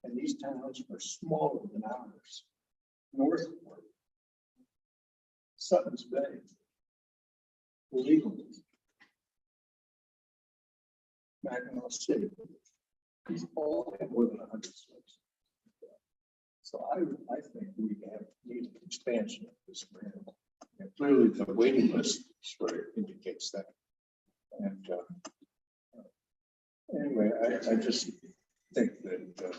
And these towns are smaller than ours. Northport, Sutton's Bay, Legally, Mackinac City, these all have more than 100 slaves. So I think we need an expansion of this brand. And clearly the waiting list sort of indicates that. And anyway, I just think that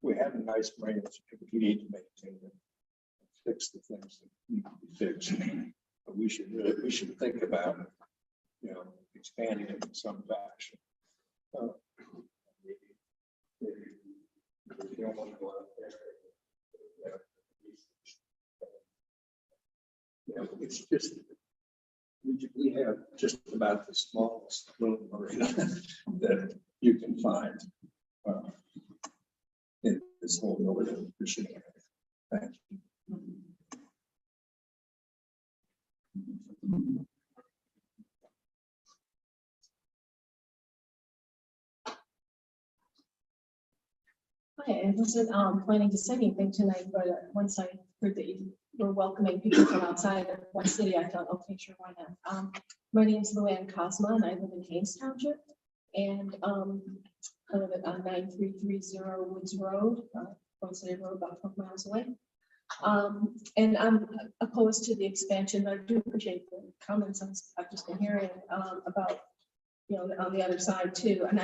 we have a nice brand. We need to maintain it, fix the things that need to be fixed. But we should think about expanding it in some fashion. If you don't want to go out there, it's just we have just about the smallest little marina that you can find in this whole northern fishing area. Thank you. Hi, I wasn't planning to say anything tonight, but once I heard that you were welcoming people from outside of one city, I thought, okay, sure, why not? My name is Luann Cosma, and I live in Haines Township, and I live at 9330 Woods Road, Boyne City Road, about 12 miles away. And I'm opposed to the expansion. I do appreciate the comments I've just been hearing about, on the other side too. And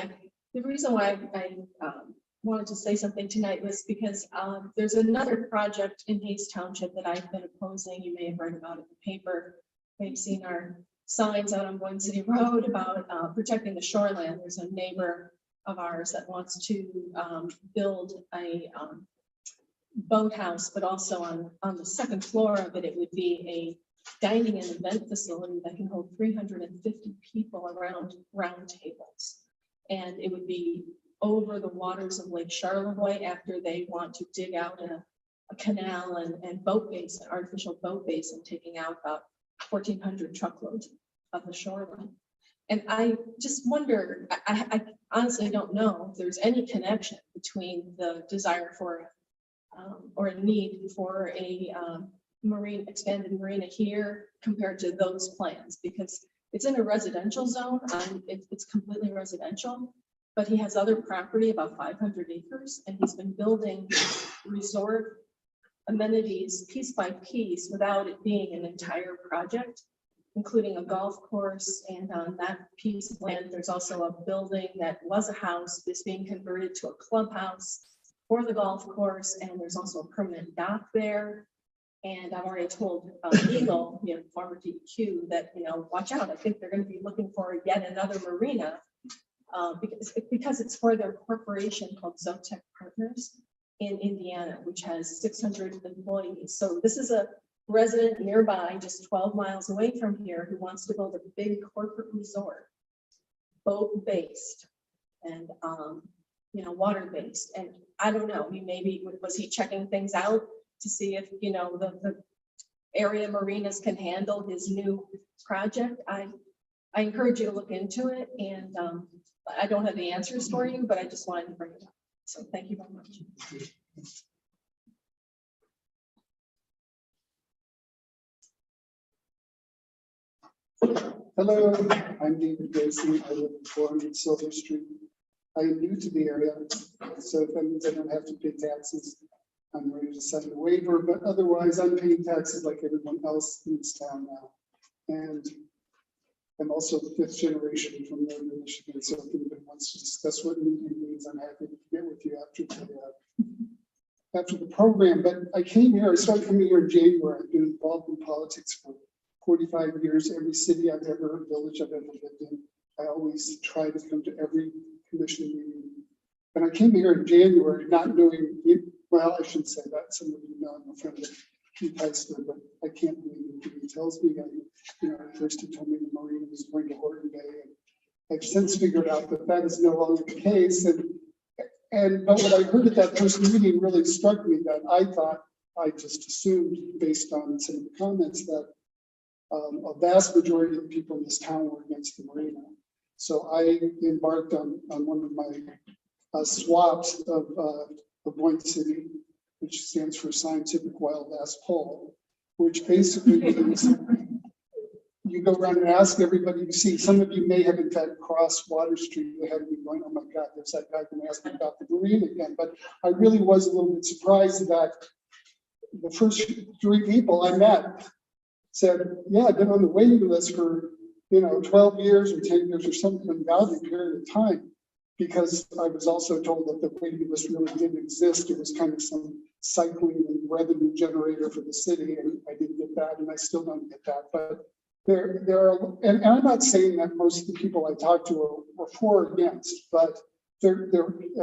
the reason why I wanted to say something tonight was because there's another project in Haines Township that I've been opposing. You may have read about it in the paper. Maybe seen our signs out on Boyne City Road about protecting the shoreline. There's a neighbor of ours that wants to build a boathouse, but also on the second floor of it, it would be a dining and event facility that can hold 350 people around round tables. And it would be over the waters of Lake Charlevoix after they want to dig out a canal and boat base, an artificial boat base, and taking out about 1,400 truckloads of the shoreline. And I just wonder, I honestly don't know if there's any connection between the desire for or a need for a expanded marina here compared to those plans, because it's in a residential zone. It's completely residential, but he has other property, about 500 acres, and he's been building resort amenities piece by piece without it being an entire project, including a golf course. And on that piece of land, there's also a building that was a house that's being converted to a clubhouse for the golf course, and there's also a permanent dock there. And I've already told Eagle, former DEQ, that watch out. I think they're going to be looking for yet another marina because it's for their corporation called Zotec Partners in Indiana, which has 600 employees. So this is a resident nearby, just 12 miles away from here, who wants to build a big corporate resort, boat-based and water-based. And I don't know, maybe was he checking things out to see if the area marinas can handle his new project? I encourage you to look into it, and I don't have the answers for you, but I just wanted to bring it up. So thank you very much. Hello, I'm David Gracie. I live in 400 Silver Street. I am new to the area, so if that means I don't have to pay taxes, I'm ready to sign the waiver, but otherwise I'm paying taxes like everyone else in this town now. And I'm also the 5th generation from Northern Michigan, so if anybody wants to discuss what media means, I'm happy to get with you after the program. But I started coming here in January. I've been involved in politics for 45 years. Every city village I've ever lived in, I always try to come to every commission meeting. And I came here in January not knowing, well, I shouldn't say that. Some of you know I'm a friend of Keith Heisler, but I can't believe it. He tells me, at first he told me the Marina was going to Horton Bay. And I've since figured out that is no longer the case. But what I heard at that first meeting really struck me, that I just assumed based on some of the comments that a vast majority of the people in this town were against the marina. So I embarked on one of my SWAPS of Boyne City, which stands for Scientific Wild Ass Poll, which basically means you go around and ask everybody you see. Some of you may have in fact crossed Water Street ahead of me going, oh my God, there's that guy going to ask me about the Marina again. But I really was a little bit surprised that the first 3 people I met said, yeah, I've been on the waiting list for 12 years or 10 years or some ungodly period of time. Because I was also told that the waiting list really didn't exist. It was kind of some cycling and revenue generator for the city, and I didn't get that, and I still don't get that. But there are, and I'm not saying that most of the people I talked to were for or against, but there,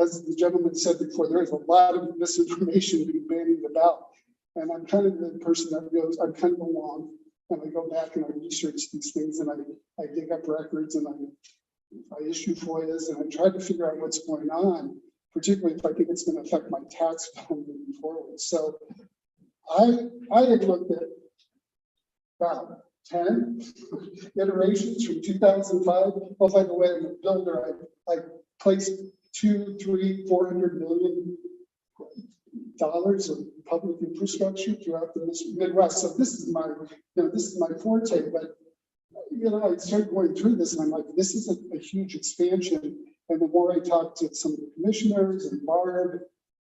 as the gentleman said before, there is a lot of misinformation being bandied about. And I'm kind of the person that goes, I'm kind of along, and I go back and I research these things, and I dig up records, and I issue FOIAs, and I try to figure out what's going on, particularly if I think it's going to affect my tax bill moving forward. So I had looked at about 10 iterations from 2005. Oh, by the way, I'm a builder. I placed $200, $300, $400 million of public infrastructure throughout the Midwest. So this is my forte, but I started going through this and I'm like, this is a huge expansion. And the more I talked to some of the commissioners and Barb,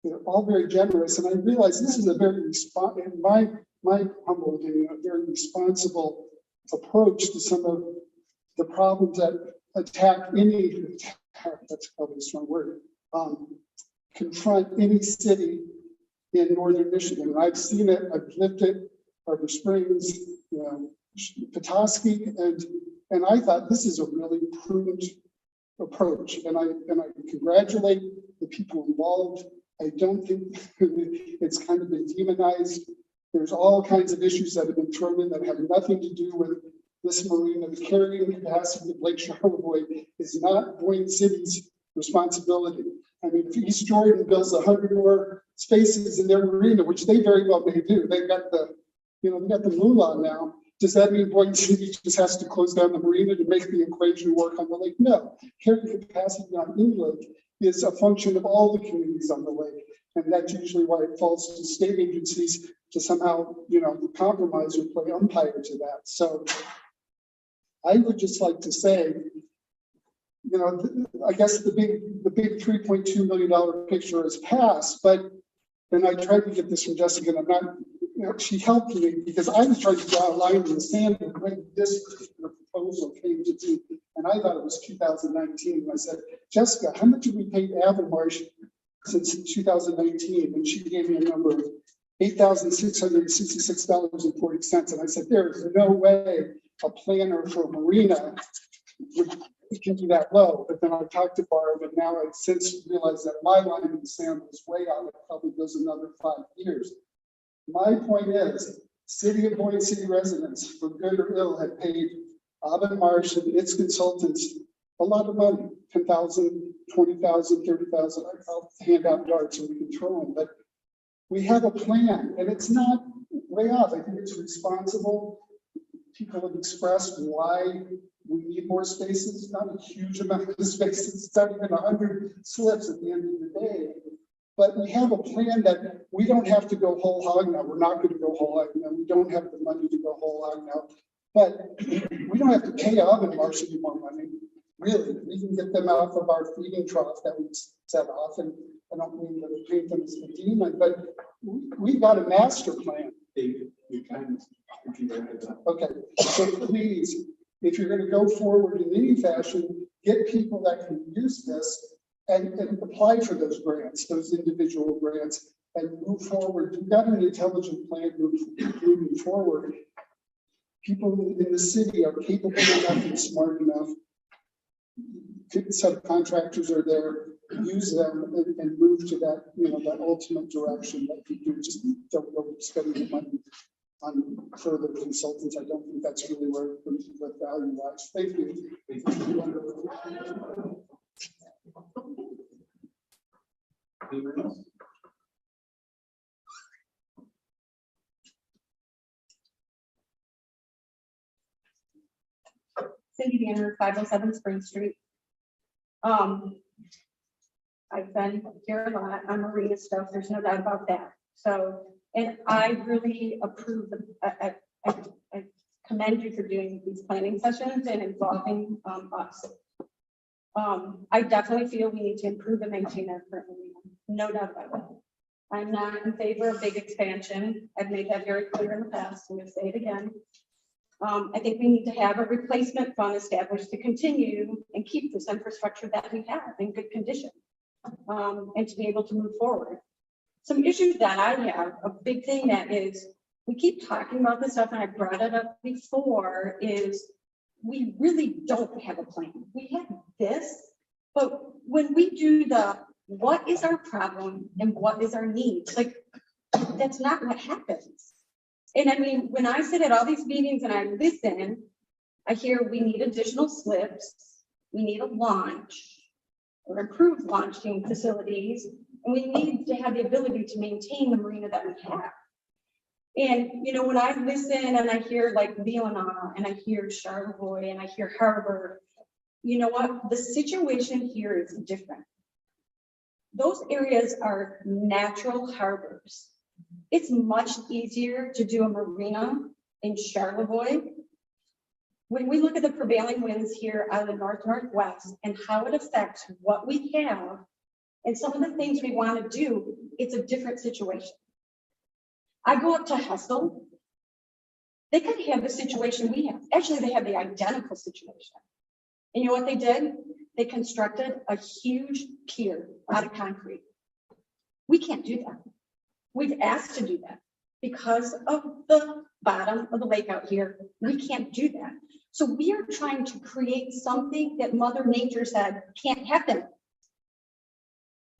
they're all very generous. And I realized this is a very in my humble opinion, a very responsible approach to some of the problems that that's probably a strong word, confront any city in northern Michigan. And I've seen it, I've lived it, Harbor Springs, Petoskey, and I thought this is a really prudent approach, and I congratulate the people involved. I don't think it's kind of been demonized. There's all kinds of issues that have been thrown in that have nothing to do with this marina. The carrying capacity of Lake Charlevoix is not Boyne City's responsibility. I mean, if East Jordan builds 100 more spaces in their marina, which they very well may do, they've got the moolah now. Does that mean Boyne City just has to close down the marina to make the equation work on the lake? No. Carrying capacity on any lake is a function of all the communities on the lake. And that's usually why it falls to state agencies to somehow, compromise or play umpire to that. So I would just like to say, I guess the big $3.2 million picture is passed, but then I tried to get this from Jessica, and I'm not, she helped me because I was trying to draw a line in the sand when this particular proposal came to me, and I thought it was 2019. And I said, Jessica, how much have we paid Avonmarsh since 2019? And she gave me a number of $8,666.40. And I said, there is no way a planner for a marina would can be that low. But then I talked to Barb, and now I since realized that my line in the sand was way out. It probably goes another 5 years. My point is, City of Boyne City residents, for good or ill, have paid Avonmarsh and its consultants a lot of money, $10,000, $20,000, $30,000. I'll hand out darts and we can throw them. But we have a plan, and it's not way off. I think it's responsible. People have expressed why we need more spaces, not a huge amount of spaces. It's not even 100 slips at the end of the day. But we have a plan that we don't have to go whole hog now. We're not going to go whole hog now. We don't have the money to go whole hog now. But we don't have to pay Avonmarsh any more money. Really, we can get them out of our feeding trough that we set off. And I don't mean to paint them as a demon, but we got a master plan. Okay, so please, if you're going to go forward in any fashion, get people that can use this and apply for those grants, those individual grants, and move forward. You've got an intelligent plan moving forward. People in the city are capable enough and smart enough. Subcontractors are there. Use them and move to that, that ultimate direction that people just don't go spending the money on further consultants. I don't think that's really where the value lies. Thank you. Anyone else? Cindy Banner, 507 Spring Street. I've been here a lot on Marina stuff, there's no doubt about that. So, and I really approve, I commend you for doing these planning sessions and involving us. I definitely feel we need to improve and maintain our current marina, no doubt about that. I'm not in favor of big expansion. I've made that very clear in the past. I'm going to say it again. I think we need to have a replacement fund established to continue and keep this infrastructure that we have in good condition, and to be able to move forward. Some issues that I have, a big thing that is, we keep talking about this stuff, and I brought it up before, is we really don't have a plan. We have this, but when we do the, what is our problem and what is our needs? Like, that's not what happens. And I mean, when I sit at all these meetings and I listen, I hear we need additional slips, we need a launch or improved launching facilities, and we need to have the ability to maintain the marina that we have. And, you know, when I listen and I hear like Leona and I hear Charlevoix and I hear Harbor, you know what? The situation here is different. Those areas are natural harbors. It's much easier to do a marina in Charlevoix. When we look at the prevailing winds here out of the northwest and how it affects what we have and some of the things we want to do, it's a different situation. I go up to Hessel. They could have the situation we have. Actually, they have the identical situation. And you know what they did? They constructed a huge pier out of concrete. We can't do that. We've asked to do that because of the bottom of the lake out here. We can't do that. So we are trying to create something that Mother Nature said can't happen.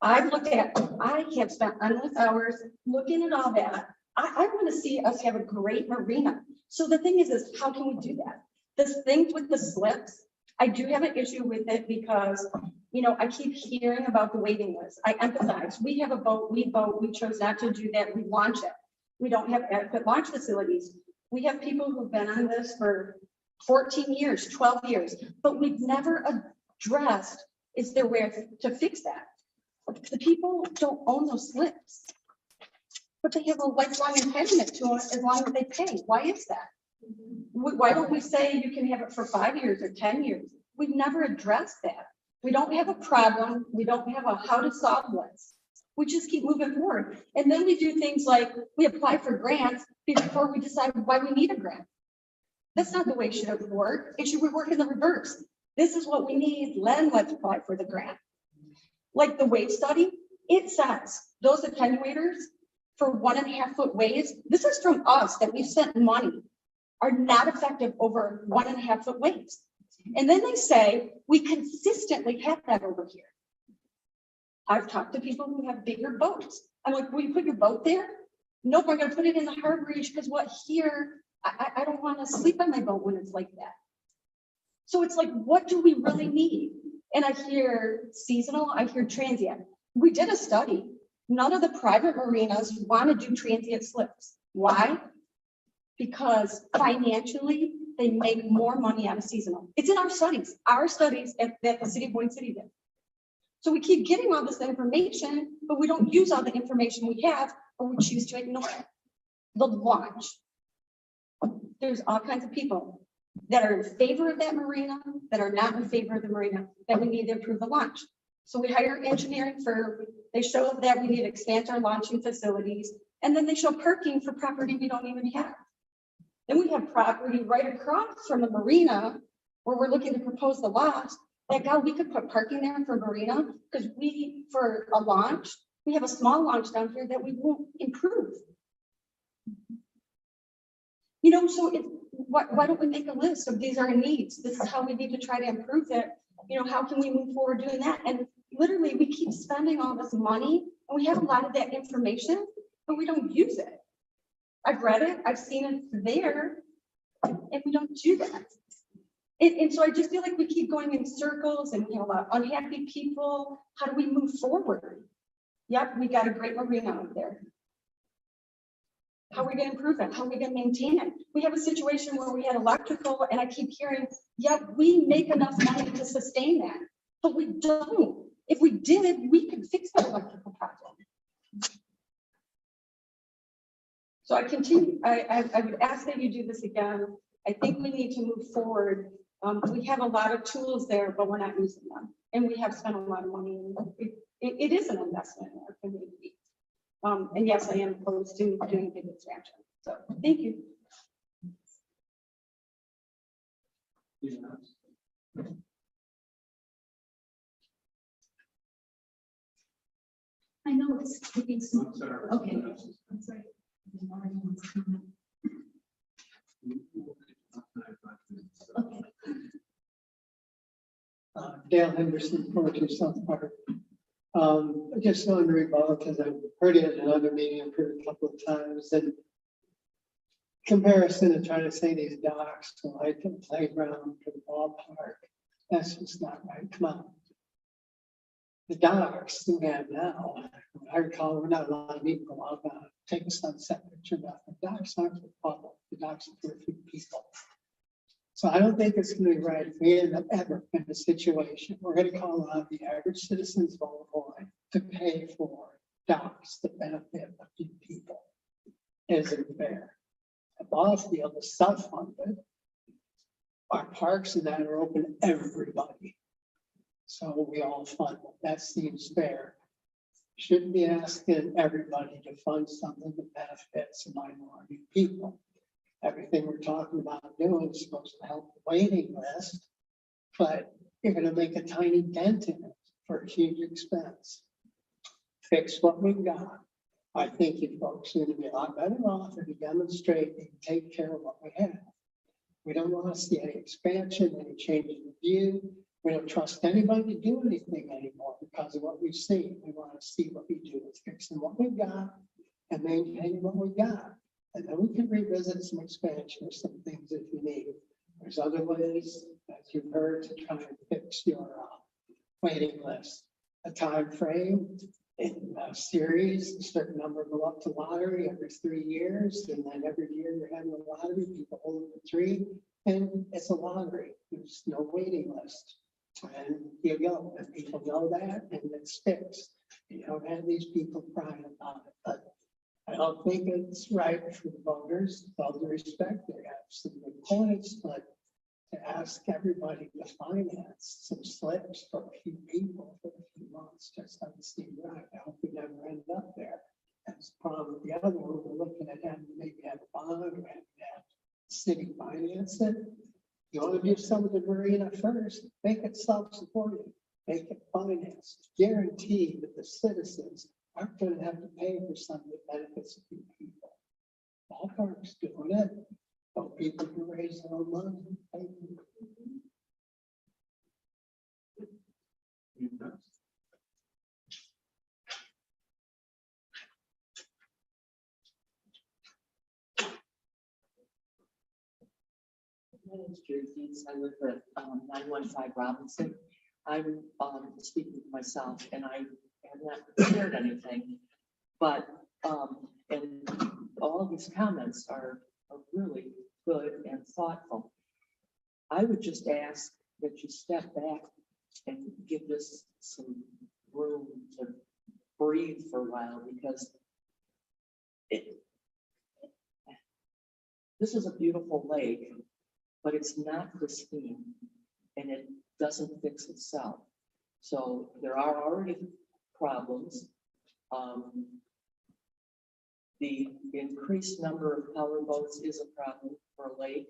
I have spent endless hours looking at all that. I want to see us have a great marina. So the thing is how can we do that? The things with the slips, I do have an issue with it because, you know, I keep hearing about the waiting list. I empathize. We have a boat, we chose not to do that. We launch it. We don't have adequate launch facilities. We have people who've been on this for 14 years, 12 years, but we've never addressed, is there a way to fix that? The people don't own those slips, but they have a lifelong entitlement to it as long as they pay. Why is that? Why don't we say you can have it for 5 years or 10 years? We've never addressed that. We don't have a problem. We don't have a how to solve this. We just keep moving forward. And then we do things like we apply for grants before we decide why we need a grant. That's not the way it should work. It should work in the reverse. This is what we need. Then let's apply for the grant. Like the wave study, it says those attenuators for 1.5 foot waves, this is from us that we've spent money, are not effective over 1.5 foot waves. And then they say, we consistently have that over here. I've talked to people who have bigger boats. I'm like, will you put your boat there? Nope, I'm gonna put it in the harbor reach because what here, I don't want to sleep on my boat when it's like that. So it's like, what do we really need? And I hear seasonal, I hear transient. We did a study. None of the private marinas want to do transient slips. Why? Because financially, they make more money out of seasonal. It's in our studies at the city of Boyne City did. So we keep getting all this information, but we don't use all the information we have, or we choose to ignore it. The launch. There's all kinds of people that are in favor of that marina, that are not in favor of the marina, that we need to improve the launch. So we hire engineering firm, they show that we need to expand our launching facilities, and then they show parking for property we don't even have. Then we have property right across from the marina where we're looking to propose the lots. That God, we could put parking there for marina because for a launch, we have a small launch down here that we won't improve. You know, so why don't we make a list of these are our needs? This is how we need to try to improve it. You know, how can we move forward doing that? And literally we keep spending all this money and we have a lot of that information, but we don't use it. I've read it, I've seen it there, and we don't do that. And so I just feel like we keep going in circles and we have a lot of unhappy people. How do we move forward? Yep, we got a great marina out there. How are we going to improve it? How are we going to maintain it? We have a situation where we had electrical, and I keep hearing, yep, we make enough money to sustain that, but we don't. if we did, we could fix that electrical problem. So I would ask that you do this again. I think we need to move forward. We have a lot of tools there, but we're not using them. And we have spent a lot of money. It is an investment in our community. And yes, I am opposed to doing big expansion. So thank you. I know it's taking some, Sorry. okay, I'm sorry. Okay. Dale Henderson, 42 South Park. I just wanted to rebuttal because I've heard it in another meeting, I've heard it a couple of times, and comparison to trying to say these docks to like the playground to the ballpark, that's just not right. Come on. The docks that we have now, I recall we're not allowed to even go out and take a sunset picture. But the docks aren't for the public, the docks are for a few people. So I don't think it's going to be right if we end up ever in a situation, we're going to call on the average citizens of Boyne to pay for docks that benefit a few people. It isn't fair. The ball field is self-funded. Our parks and that are open to everybody. So we all fund it. That seems fair. Shouldn't be asking everybody to fund something that benefits a minority of people. Everything we're talking about doing is supposed to help the waiting list, but you're going to make a tiny dent in it for a huge expense. Fix what we've got. I think you folks are going to be a lot better off if you demonstrate and take care of what we have. We don't want to see any expansion, any change in view. We don't trust anybody to do anything anymore because of what we've seen. We want to see what we do with fixing what we've got and maintaining what we've got. And then we can revisit some expansion or some things if you need. There's other ways, as you've heard, to try and fix your waiting list. A time frame in a series, a certain number go up to lottery every 3 years, and then every year you're having a lottery, people hold it for 3, and it's a lottery. There's no waiting list. And you go, and people know that, and it sticks. You don't have these people crying about it, but I don't think it's right for the voters. With all due respect, they have some good points, but to ask everybody to finance some slips for a few people for a few months just doesn't seem right. I hope we never end up there. That's the problem with the other one. We're looking at having to maybe have a bond or having to have city finance it. You want to do some of the Marina first, make it self-supporting, make it financed, guarantee that the citizens aren't going to have to pay for something that benefits a few people. Ballpark's doing it, so people can raise their own money. My name is Jerry Deeds. I live at 915 Robinson. I'm speaking for myself, and I have not prepared anything, but and all of these comments are really good and thoughtful. I would just ask that you step back and give this some room to breathe for a while, because this is a beautiful lake, but it's not pristine and it doesn't fix itself. So there are already problems. The increased number of power boats is a problem for a lake.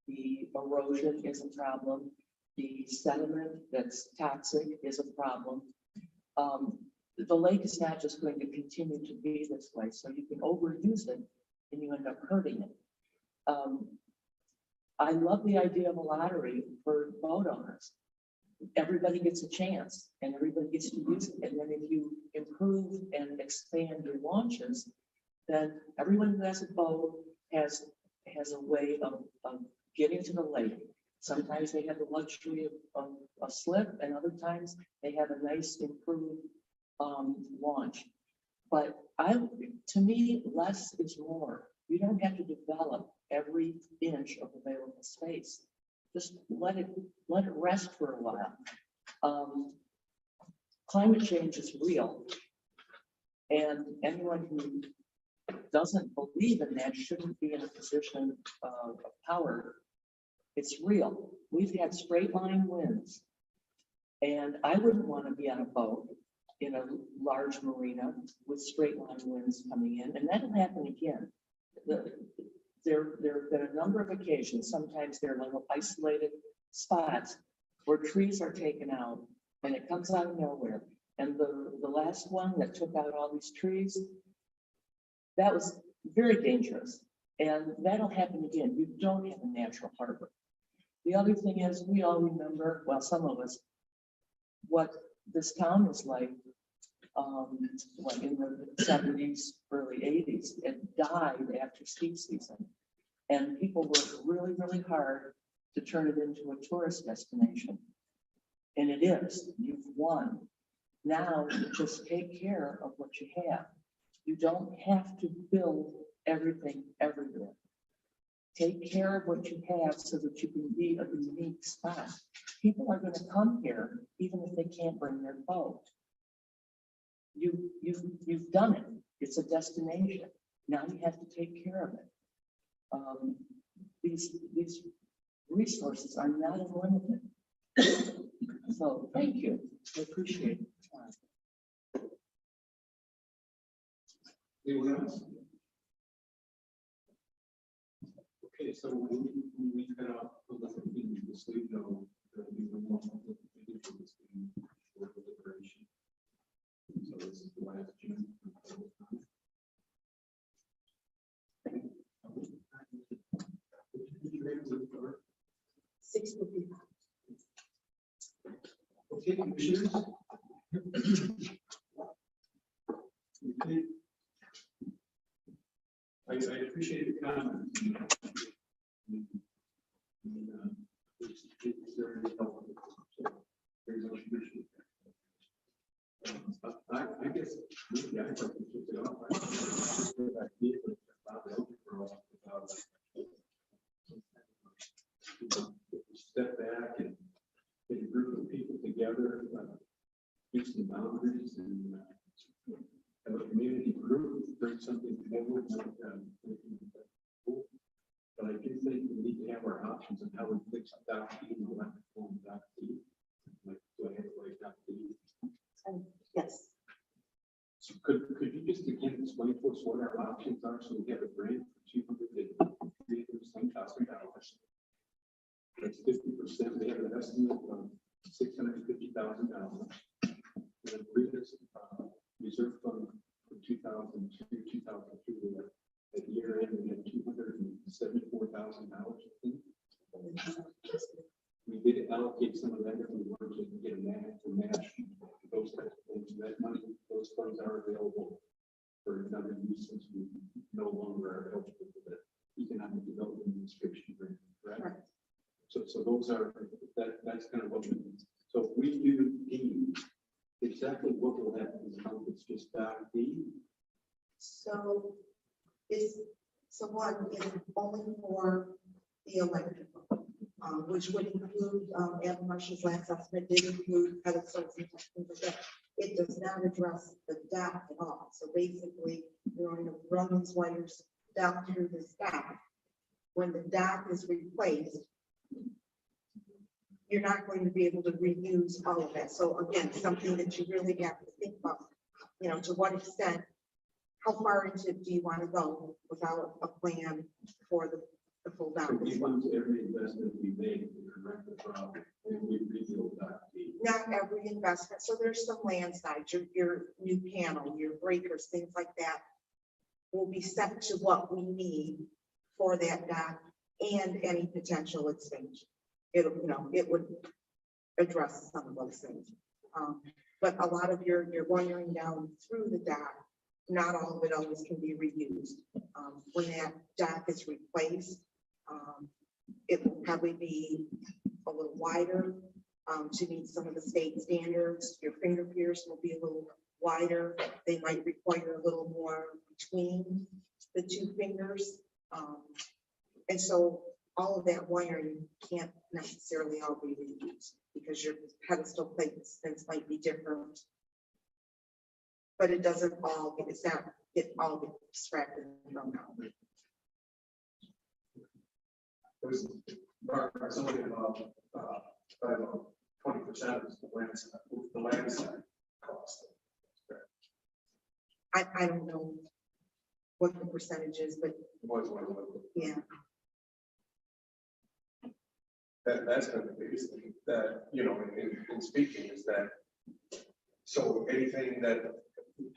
The erosion is a problem. The sediment that's toxic is a problem. The lake is not just going to continue to be this way, so you can overuse it and you end up hurting it. I love the idea of a lottery for boat owners. Everybody gets a chance and everybody gets to use it. And then if you improve and expand your launches, then everyone who has a boat has a way of getting to the lake. Sometimes they have the luxury of a slip, and other times they have a nice improved launch. But to me, less is more. You don't have to develop every inch of available space. Just let it rest for a while. climate change is real. And anyone who doesn't believe in that shouldn't be in a position of power. It's real. We've had straight line winds. And I wouldn't want to be on a boat in a large marina with straight line winds coming in, and that'll happen again. There have been a number of occasions, sometimes they're little isolated spots where trees are taken out and it comes out of nowhere. And the last one that took out all these trees, that was very dangerous. And that'll happen again. You don't have a natural harbor. The other thing is, we all remember, well, some of us, what this town was like in the 70s, early 80s. It died after ski season. And people worked really, really hard to turn it into a tourist destination. And it is. You've won. Now you just take care of what you have. You don't have to build everything everywhere. Take care of what you have so that you can be a unique spot. People are going to come here even if they can't bring their boat. You've done it. It's a destination. Now you have to take care of it. These resources are not unlimited. So thank you. I appreciate it. Anyone else? Okay, so when we cut off the sleep, no, there will be no more for deliberation. So this is the last June. Okay, commissioners. Okay. I appreciate the comment. It's very helpful. Very much appreciated. I guess maybe I'd like to kick it off. Step back and get a group of people together, do some boundaries, and have a community group, bring something forward. But I do think we need to have our options on how we fix Doc D and electric form Doc D. Like, do I have to write Doc D? Yes. So could you just again explain to us what our options are, so we have a grant for $200,000? That's 50%. We have an estimate of $650,000. And then previous reserve fund from 2002, 2003, at year end, we had $274,000. We did allocate some of that if we were to get a match, those types of things. That money, those funds are available for another use since we no longer are eligible for the economic development administration grant, correct? Right. So those are that's kind of what we do. So if we do D, exactly what will happen is it's just Doc D. So one is only for the electrical, which would include, Adam Marshall's last estimate did include pedestals and things like that. It does not address the dock at all. So basically, you're going to run these wires down through this dock. When the dock is replaced, you're not going to be able to reuse all of that. So again, something that you really have to think about, to what extent, how far into do you want to go without a plan for the full down? Every investment we make to correct the problem, we rebuild Doc D. Not every investment. So there's some landside, your new panel, your breakers, things like that will be set to what we need for that dock and any potential expansion. It would address some of those things. But a lot of your wiring down through the dock, not all of it always can be reused. When that dock is replaced, it will probably be a little wider to meet some of the state standards. Your finger piers will be a little wider. They might require a little more between the two fingers. And so all of that wiring can't necessarily all be reused because your pedestal placements might be different. but it doesn't all, it's not, it all gets scrapped and thrown out. There's, somebody about, 20% of the land side cost. I don't know what the percentage is, but Was one of them. yeah, That's been the biggest thing that, you know, in speaking is that, so anything that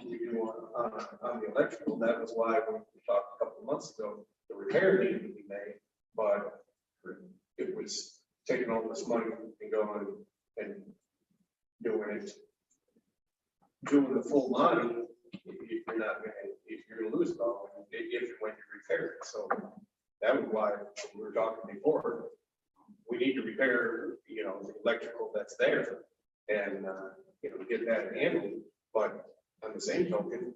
we do on the electrical, that was why when we talked a couple of months ago, the repair needed to be made, but it was taking all this money and going and doing the full money, you're gonna lose it all if and when you repair it. So that was why we were talking before. We need to repair, you know, the electrical that's there and, you know, get that handled. But on the same token,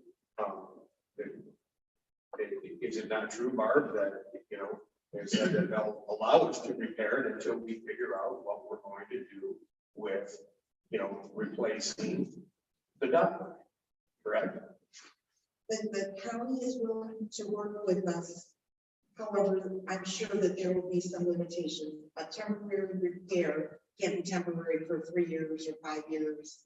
is it not true, Barb, that, you know, they said that they'll allow us to repair it until we figure out what we're going to do with, you know, replacing the duct, correct? the county is willing to work with us. However, I'm sure that there will be some limitations. A temporary repair can be temporary for 3 years or 5 years.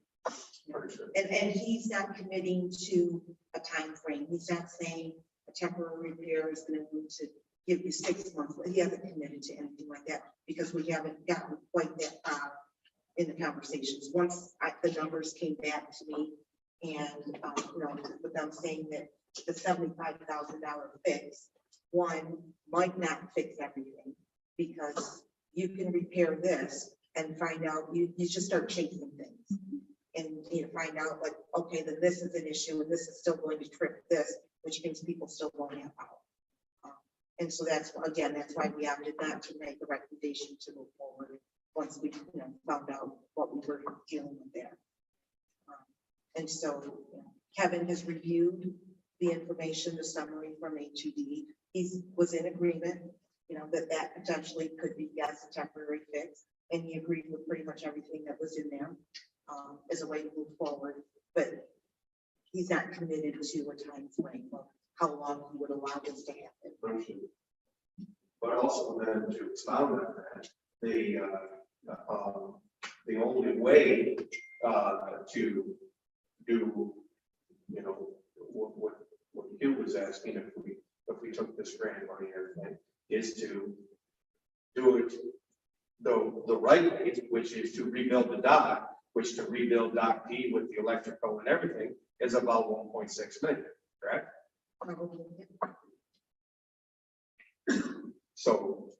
And he's not committing to a time frame. He's not saying a temporary repair is going to give you 6 months. He hasn't committed to anything like that because we haven't gotten quite that far in the conversations. Once the numbers came back to me and, you know, with them saying that the $75,000 fix, one might not fix everything because you can repair this and find out, you just start chasing things. And you find out like, okay, then this is an issue and this is still going to trip this, which means people still won't have out. And so that's, again, that's why we opted not to make a recommendation to move forward once we, you know, found out what we were dealing with there. And so you know, Kevin has reviewed the information, the summary from A2D. He was in agreement, you know, that potentially could be, yes, a temporary fix. And he agreed with pretty much everything that was in there as a way to move forward. But he's not committed to a time frame of how long he would allow this to happen. But also then to expound on that, the only way to do, you know, what Hugh was asking, if we took this grant money and everything, is to do it the right way, which is to rebuild the dock, which to rebuild Dock P with the electrical and everything is about 1.6 million, correct? So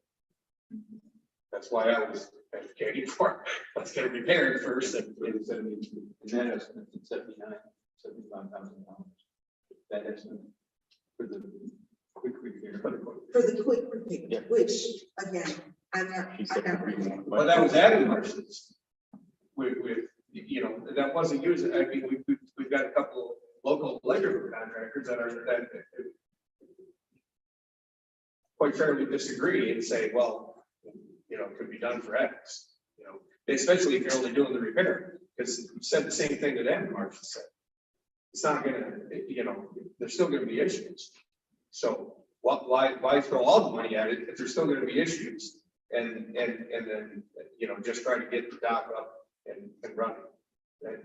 that's why I was advocating for, let's get it repaired first. And that estimate is $75,000. That estimate for the quick repair. For the quick repair, which again, I'm not really. well, that was added margins with, you know, that wasn't used. I mean, we've got a couple of local electrical contractors that quite fairly disagree and say, well, you know, it could be done for X, you know, especially if you're only doing the repair, because you said the same thing that Adam Marshall said. It's not gonna, you know, there's still gonna be issues. So why throw all the money at it if there's still gonna be issues and then, you know, just try to get the dock up and running, right?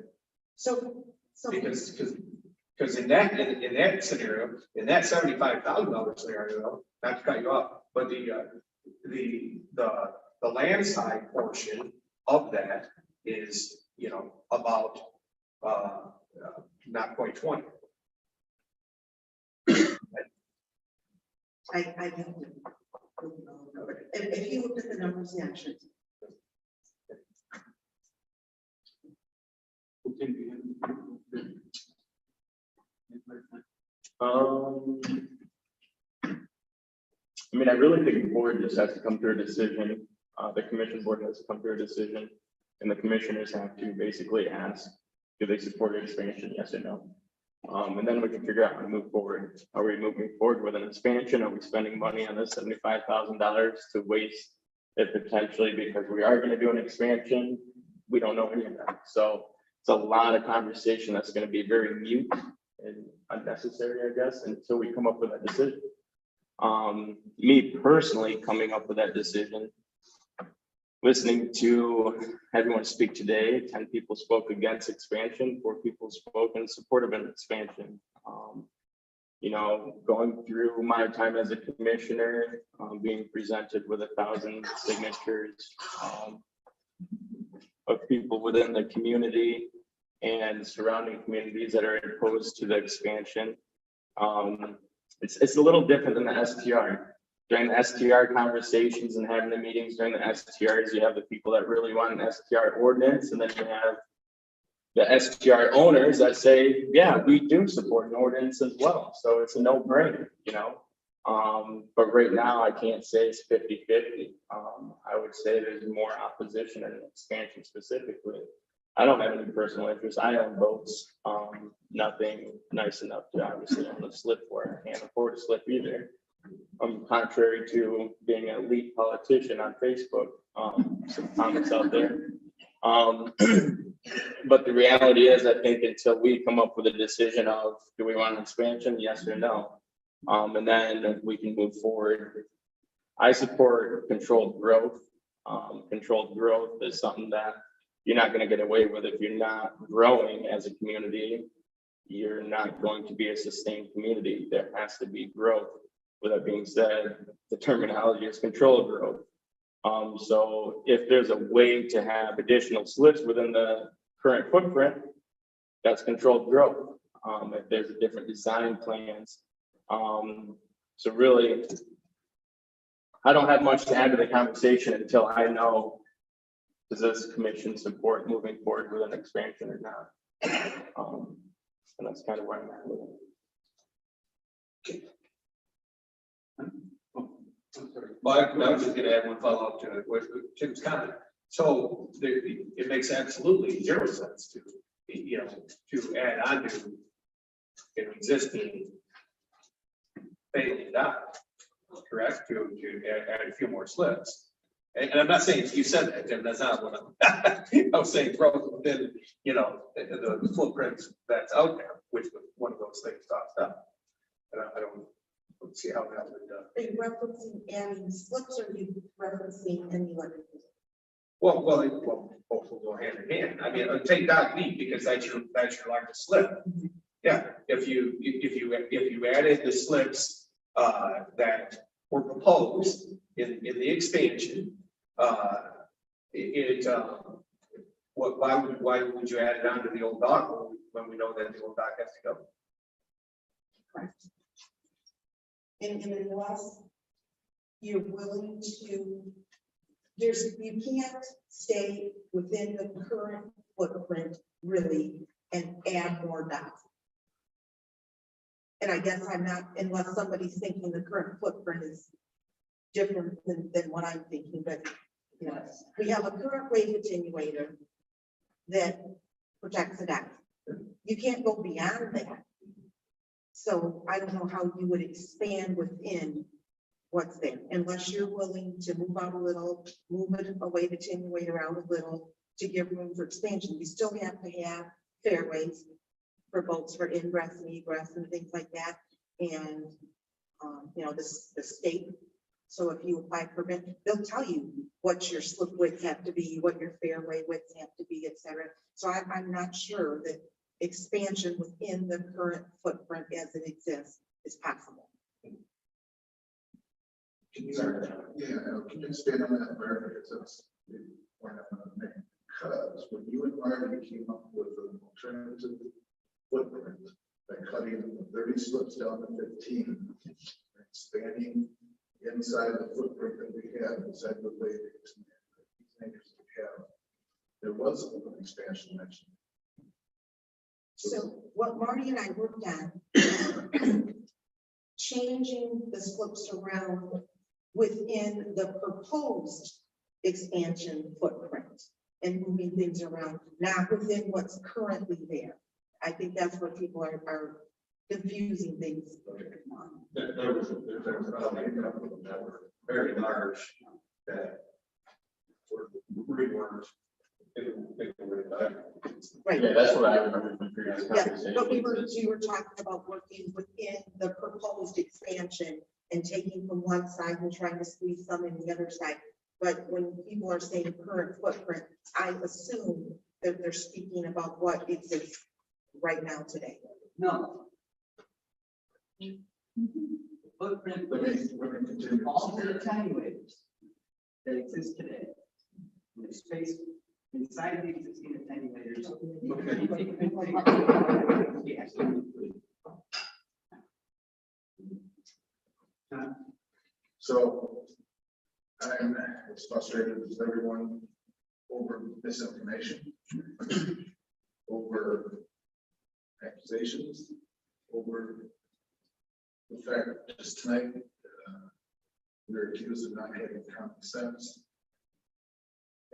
So Because in that scenario, in that $75,000 scenario, not to cut you off, but the land side portion of that is, you know, about not quite 20. I have to. If you look at the numbers, yeah, sure. I mean, I really think the board just has to come to a decision. The commission board has to come to a decision, and the commissioners have to basically ask, do they support expansion, yes or no? And then we can figure out how to move forward. Are we moving forward with an expansion? Are we spending money on this $75,000 to waste it potentially because we are going to do an expansion? We don't know any of that. So it's a lot of conversation that's gonna be very mute and unnecessary, I guess, until we come up with that decision. Me personally, coming up with that decision, listening to everyone speak today, 10 people spoke against expansion, 4 people spoke in support of an expansion. You know, going through my time as a commissioner, being presented with 1,000 signatures of people within the community and surrounding communities that are opposed to the expansion. It's a little different than the STR. During the STR conversations and having the meetings during the STRs, you have the people that really want an STR ordinance, and then you have the STR owners that say, yeah, we do support an ordinance as well. So it's a no-brainer, you know? But right now I can't say it's 50-50. I would say there's more opposition and expansion specifically. I don't have any personal interest. I own boats. Nothing nice enough to obviously own a slip for. I can't afford a slip either. Contrary to being an elite politician on Facebook, some comments out there. But the reality is, I think until we come up with a decision of, do we want an expansion, yes or no? And then we can move forward. I support controlled growth. Controlled growth is something that you're not going to get away with. If you're not growing as a community, you're not going to be a sustained community. There has to be growth. With that being said, the terminology is controlled growth. So if there's a way to have additional slips within the current footprint, that's controlled growth. If there's a different design plans. So really, I don't have much to add to the conversation until I know, does this commission support moving forward with an expansion or not? And that's kind of where I'm at with it. Well, I was just gonna add one follow-up to Tim's comment. So it makes absolutely zero sense to, you know, to add on to an existing failing dock, correct? To add a few more slips. And I'm not saying you said that, Tim, that's not what I was saying, growth within, you know, the footprints that's out there, which was one of those things tossed up. And I don't see how that would. Are you referencing adding slips or are you referencing any other? Well, both will go hand in hand. I mean, take dock B because that's your largest slip. Yeah, if you added the slips that were proposed in the expansion, why would you add it onto the old dock when we know that the old dock has to go? Correct. And unless you're willing to, you can't stay within the current footprint really and add more docks. And I guess I'm not, unless somebody's thinking the current footprint is different than what I'm thinking, but you know, we have a current wave attenuator that protects the dock. You can't go beyond that. So I don't know how you would expand within what's there, unless you're willing to move out a little, move it away, the attenuator out a little to give room for expansion. You still have to have fairways for boats for ingress and egress and things like that. And, you know, the state. So if you apply permit, they'll tell you what your slip widths have to be, what your fairway widths have to be, etc. So I'm not sure that expansion within the current footprint as it exists is possible. Can you, can you expand on that where because that's the point I'm going to make? Because when you and Marty came up with an alternative footprint by cutting 30 slips down to 15, expanding inside the footprint that we have, inside the way we have, there was an expansion mentioned. So what Marty and I worked on, changing the slips around within the proposed expansion footprint and moving things around, not within what's currently there. I think that's where people are confusing things. There was probably a couple of them that were very large that were reworked Right. Yeah, that's what I remember from previous Yeah, conversations. but we were talking about working within the proposed expansion and taking from one side and trying to squeeze some in the other side. But when people are saying current footprint, I assume that they're speaking about what exists right now today. No. Footprint is We're gonna continue. all the attenuators that exist today. The space inside the existing attenuators. Yes. So I'm as frustrated as everyone over misinformation, over accusations, over the fact that just tonight, we're accused of not having common sense.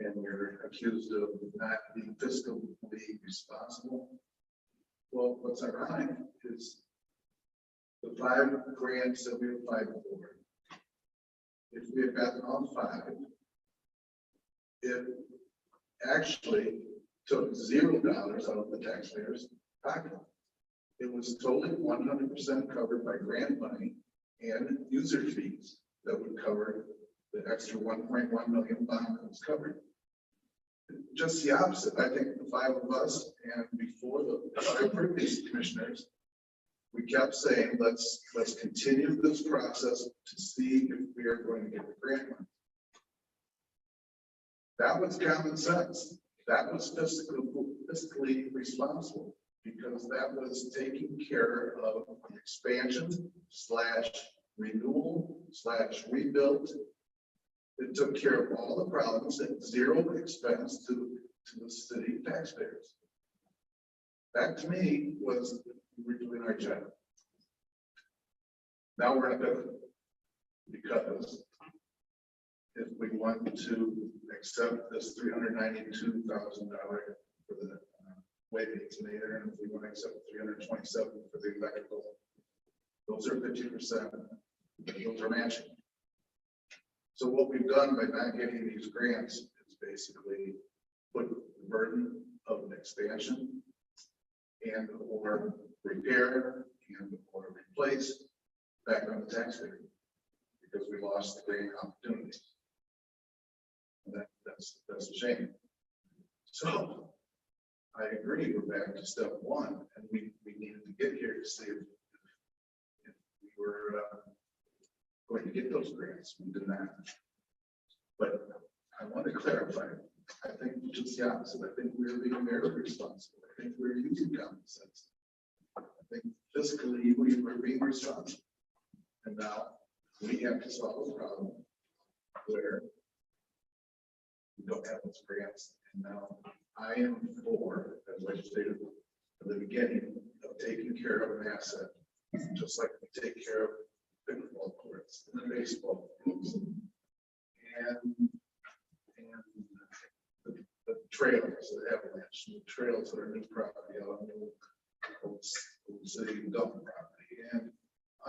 And we're accused of not being fiscally responsible. Well, what's ironic is the 5 grants that we applied for. If we had gotten all 5, it actually took $0 out of the taxpayers' pocket. It was totally 100% covered by grant money and user fees that would cover the extra 1.1 million bond that was covered. Just the opposite. I think the 5 of us and before the 5 previous commissioners, we kept saying, let's continue this process to see if we are going to get the grant money. That was common sense. That was fiscally responsible because that was taking care of the expansion / renewal / rebuild. It took care of all the problems at 0 expense to the city taxpayers. That to me was we're doing our job. Now we're in a pivot because if we want to accept this $392,000 for the wave meter, and if we want to accept $327 for the electrical, those are 50%. Those are matching. So what we've done by not getting these grants is basically put the burden of an expansion and or repair and or replace back on the taxpayer because we lost the grant opportunities. And that's a shame. So I agree, we're back to step 1, and we needed to get here to see if we were going to get those grants. We did not. But I want to clarify, I think just the opposite. I think we're being very responsible. I think we're using common sense. I think fiscally we're being responsible. And now we have to solve a problem where we don't have those grants. And now I am for, as I stated at the beginning, of taking care of an asset, just like we take care of pickleball courts and the baseball fields and the trails, the avalanche, the trails that are new property out on the old city dump property, and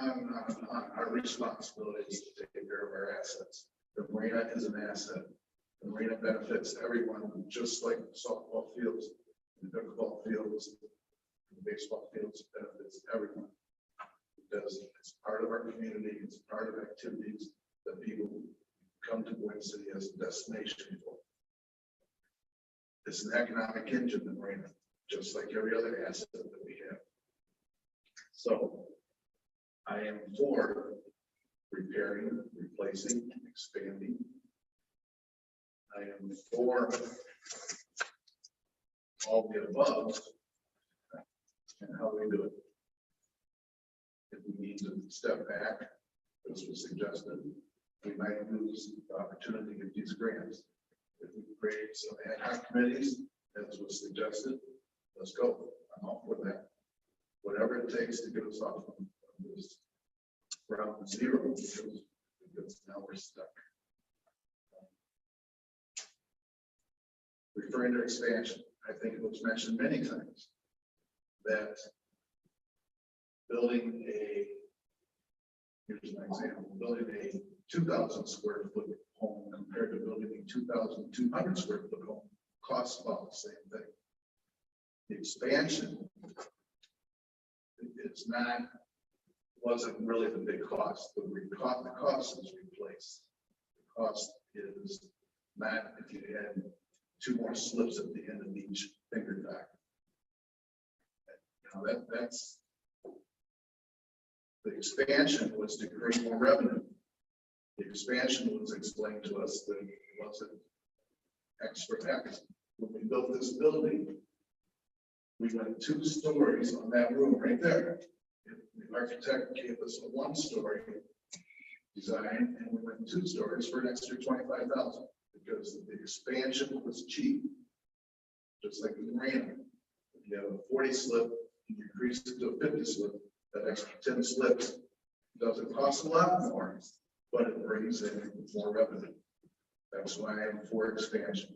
on our responsibility is to take care of our assets. The marina is an asset. The marina benefits everyone, just like the softball fields, the pickleball fields, the baseball fields benefits everyone. Because it's part of our community, it's part of activities that people come to Boyne City as a destination for. It's an economic engine, the marina, just like every other asset that we have. So I am for repairing, replacing, expanding. I am for all the above and how we do it. If we need to step back, as was suggested, we might lose the opportunity to get these grants. If we create some ad hoc committees, as was suggested, let's go. I'm all for that. Whatever it takes to get us off of this ground 0, because now we're stuck. Referring to expansion, I think it was mentioned many times that building here's an example, building a 2,000 square foot home compared to building a 2,200 square foot home costs about the same thing. The expansion is not, wasn't really the big cost. The cost is replaced. The cost is not if you had 2 more slips at the end of each finger dock. You know, that's the expansion was to create more revenue. The expansion was explained to us that it wasn't extra X. When we built this building, we went 2 stories on that room right there. The architect gave us a 1-story design, and we went 2 stories for an extra $25,000 because the expansion was cheap. Just like the Marina, if you have a 40 slip, you increase it to a 50 slip, that extra 10 slips doesn't cost a lot more, but it brings in more revenue. That's why I'm for expansion.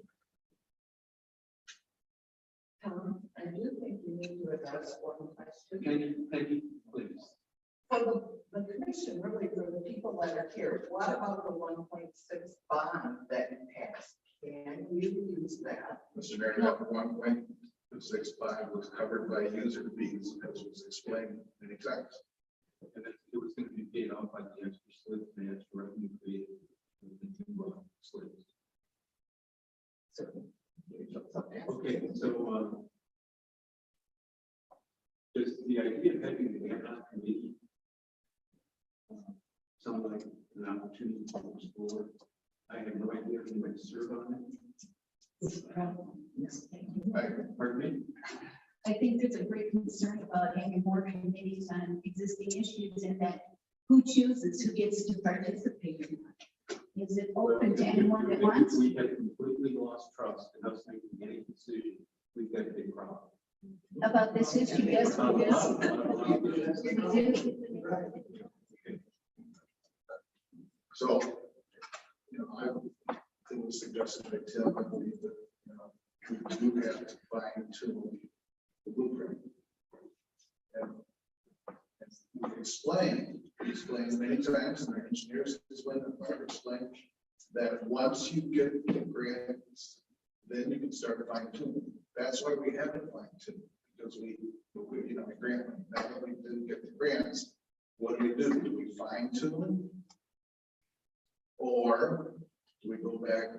I do think you need to address one question. Thank you, please. For the commission, really, for the people that are here, what about the 1.6 bond that you passed? Can you use that? Mr. Mayor, that 1.65 was covered by user fees, as was explained many times. And it was going to be paid off by the extra slip, the extra revenue created with the 2 slips. Okay, so does the idea of having the ad hoc committee sound like an opportunity to explore? I have no idea who might serve on it. Pardon me? I think there's a great concern about having more committees on existing issues and that who chooses, who gets to participate in that. Is it open to anyone that wants? We have completely lost trust in us making any decision. We've got a big problem. About this issue, yes, we do. So, you know, I think it was suggested by Tim, I believe that, you know, we do have to fine tune the blueprint. And we explained many times, and our engineers explained, and Mark explained, that once you get the grants, then you can start fine tuning. That's why we haven't fine tuned, because we you know, grant money. Now that we didn't get the grants, what do? Do we fine tune? Or do we go back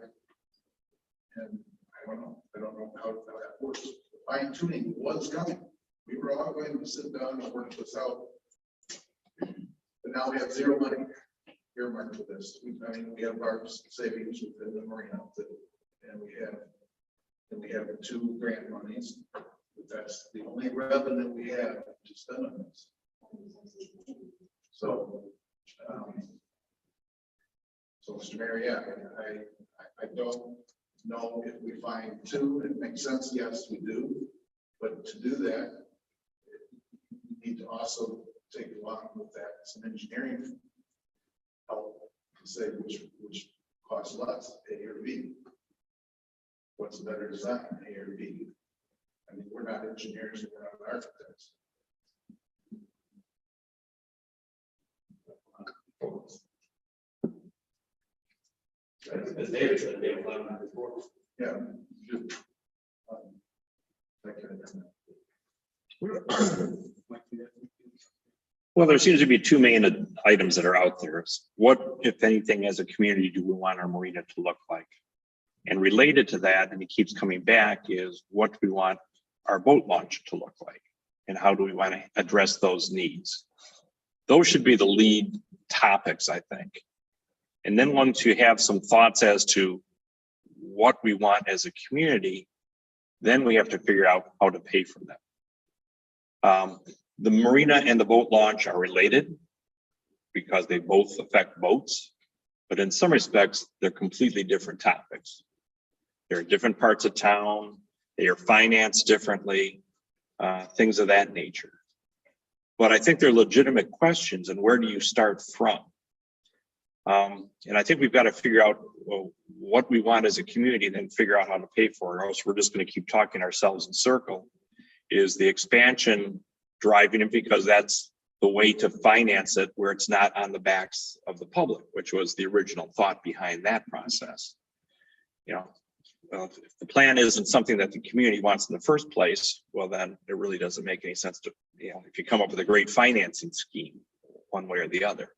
and I don't know how that works. Fine tuning was coming. We were all going to sit down and work this out. But now we have 0 money earmarked for this. I mean, we have our savings within the Marina, and we have the 2 grant monies. But that's the only revenue we have to spend on this. So, Mr. Mayor, yeah, I don't know if we find 2, it makes sense. Yes, we do. But to do that, we need to also take along with that some engineering help to say which costs less, A or B. What's a better design, A or B? I mean, we're not engineers and we're not architects. As David said, they have 11 reports. Yeah. Well, there seems to be 2 main items that are out there. What, if anything, as a community, do we want our marina to look like? And related to that, and it keeps coming back, is what do we want our boat launch to look like? And how do we want to address those needs? Those should be the lead topics, I think. And then once you have some thoughts as to what we want as a community, then we have to figure out how to pay for them. The marina and the boat launch are related because they both affect boats, but in some respects, they're completely different topics. They're in different parts of town, they are financed differently, things of that nature. But I think they're legitimate questions, and where do you start from? And I think we've got to figure out what we want as a community and then figure out how to pay for it, or else we're just going to keep talking ourselves in circle. Is the expansion driving it because that's the way to finance it where it's not on the backs of the public, which was the original thought behind that process. You know, well, if the plan isn't something that the community wants in the first place, well, then it really doesn't make any sense to, if you come up with a great financing scheme, one way or the other.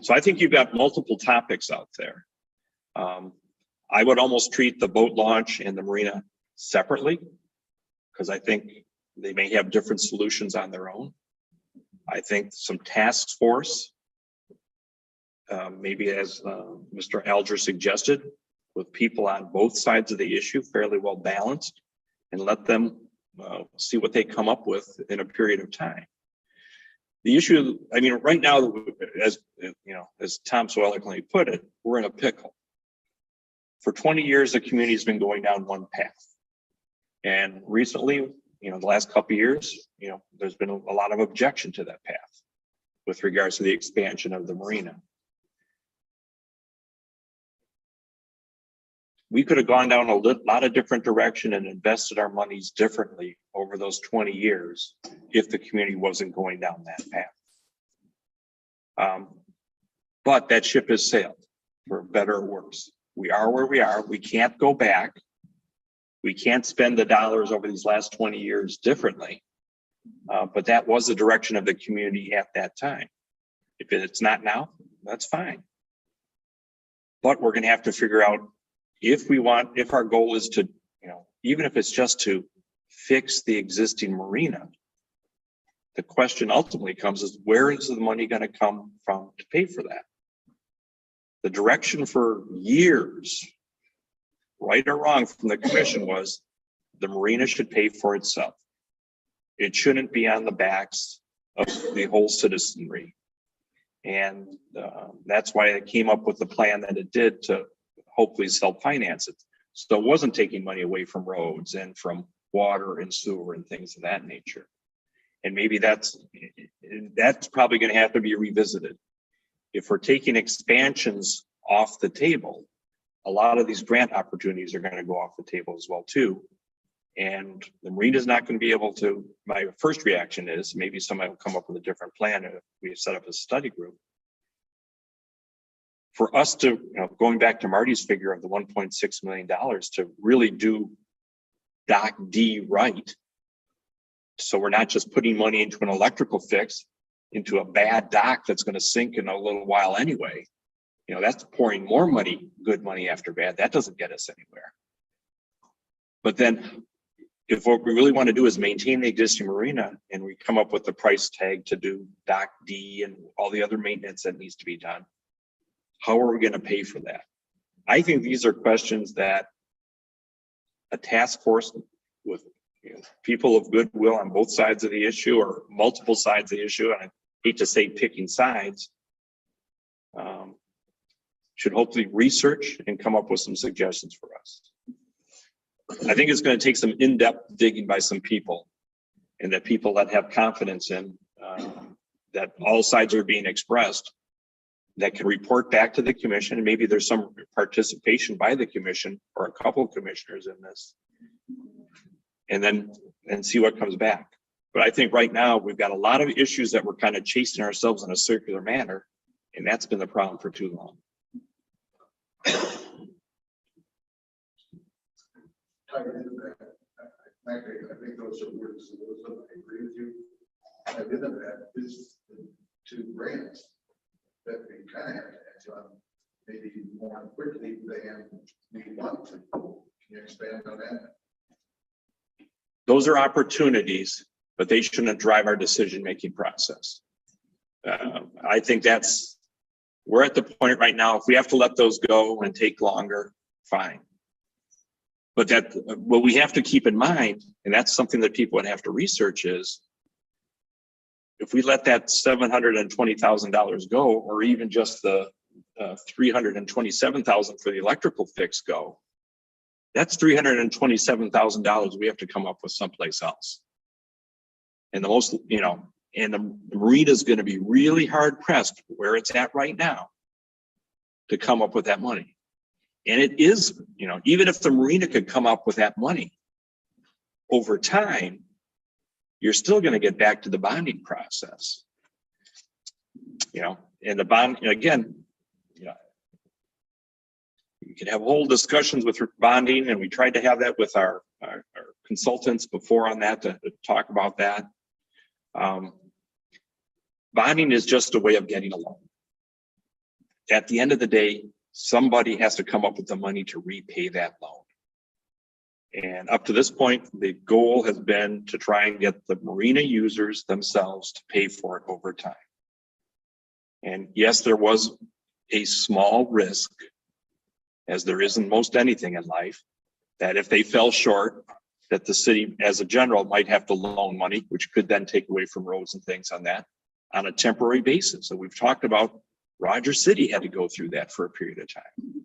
So I think you've got multiple topics out there. I would almost treat the boat launch and the marina separately, because I think they may have different solutions on their own. I think some task force, maybe as Mr. Alger suggested, with people on both sides of the issue, fairly well balanced, and let them see what they come up with in a period of time. The issue, I mean, right now, as Tom so eloquently put it, we're in a pickle. For 20 years, the community has been going down one path. And recently, the last couple of years, there's been a lot of objection to that path with regards to the expansion of the marina. We could have gone down a lot of different direction and invested our monies differently over those 20 years if the community wasn't going down that path. But that ship has sailed, for better or worse. We are where we are. We can't go back. We can't spend the dollars over these last 20 years differently. But that was the direction of the community at that time. If it's not now, that's fine. But we're going to have to figure out if our goal is to, even if it's just to fix the existing marina, the question ultimately comes is, where is the money going to come from to pay for that? The direction for years, right or wrong, from the commission was the marina should pay for itself. It shouldn't be on the backs of the whole citizenry. And that's why it came up with the plan that it did to hopefully self-finance it. So it wasn't taking money away from roads and from water and sewer and things of that nature. And maybe that's probably going to have to be revisited. If we're taking expansions off the table, a lot of these grant opportunities are going to go off the table as well too. And the marina is not going to be able to, my first reaction is maybe somebody will come up with a different plan if we set up a study group. For us to, going back to Marty's figure of the $1.6 million to really do Dock D right. So we're not just putting money into an electrical fix, into a bad dock that's going to sink in a little while anyway. That's pouring more money, good money after bad. That doesn't get us anywhere. But then if what we really want to do is maintain the existing marina and we come up with the price tag to do Dock D and all the other maintenance that needs to be done, how are we going to pay for that? I think these are questions that a task force with people of goodwill on both sides of the issue or multiple sides of the issue, and I hate to say picking sides, should hopefully research and come up with some suggestions for us. I think it's going to take some in-depth digging by some people, and that people that have confidence in that all sides are being expressed, that can report back to the commission, and maybe there's some participation by the commission or a couple of commissioners in this, and see what comes back. But I think right now we've got a lot of issues that we're kind of chasing ourselves in a circular manner, and that's been the problem for too long. Tied into that, I think those are words, I agree with you. Tied into that is the two grants that we kind of have to act on, maybe more quickly than we want to. Can you expand on that? Those are opportunities, but they shouldn't drive our decision-making process. I think we're at the point right now, if we have to let those go and take longer, fine. But what we have to keep in mind, and that's something that people would have to research, is if we let that $720,000 go, or even just the $327,000 for the electrical fix go, that's $327,000 we have to come up with someplace else. And the marina is going to be really hard pressed where it's at right now to come up with that money. And it is, even if the marina could come up with that money over time, you're still going to get back to the bonding process. And the bond, again, You can have whole discussions with bonding, and we tried to have that with our consultants before on that to talk about that. Bonding is just a way of getting a loan. At the end of the day, somebody has to come up with the money to repay that loan. And up to this point, the goal has been to try and get the marina users themselves to pay for it over time. And yes, there was a small risk, as there is in most anything in life, that if they fell short, that the city as a general might have to loan money, which could then take away from roads and things on that on a temporary basis. So we've talked about Rogers City had to go through that for a period of time.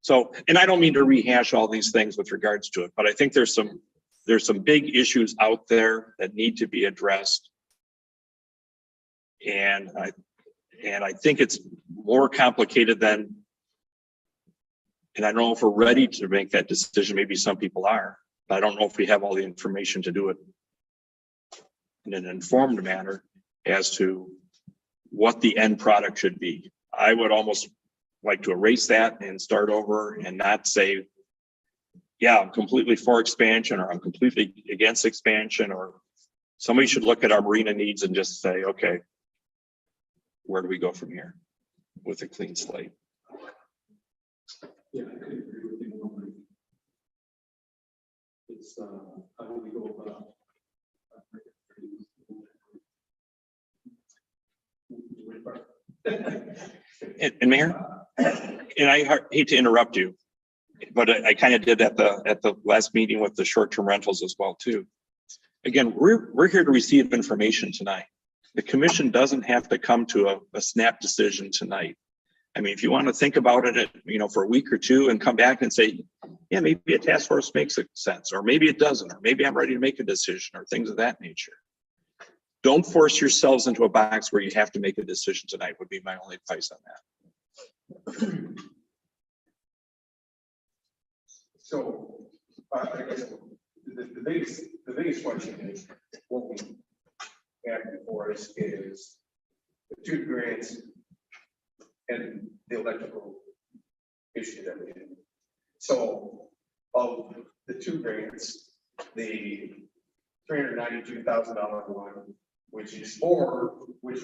So, and I don't mean to rehash all these things with regards to it, but I think there's some big issues out there that need to be addressed. And I think it's more complicated than, and I don't know if we're ready to make that decision. Maybe some people are, but I don't know if we have all the information to do it in an informed manner as to what the end product should be. I would almost like to erase that and start over and not say, yeah, I'm completely for expansion or I'm completely against expansion, or somebody should look at our marina needs and just say, okay, where do we go from here with a clean slate? Yeah, I could agree with you. It's, how do we go about? And Mayor, and I hate to interrupt you, but I kind of did at the last meeting with the short-term rentals as well too. Again, we're here to receive information tonight. The commission doesn't have to come to a snap decision tonight. I mean, if you want to think about it, for a week or two and come back and say, yeah, maybe a task force makes sense, or maybe it doesn't, or maybe I'm ready to make a decision, or things of that nature. Don't force yourselves into a box where you have to make a decision tonight, would be my only advice on that. So, I guess the biggest question is what we have before us is the 2 grants and the electrical issue that we have. So, of the 2 grants, the $392,000 one, which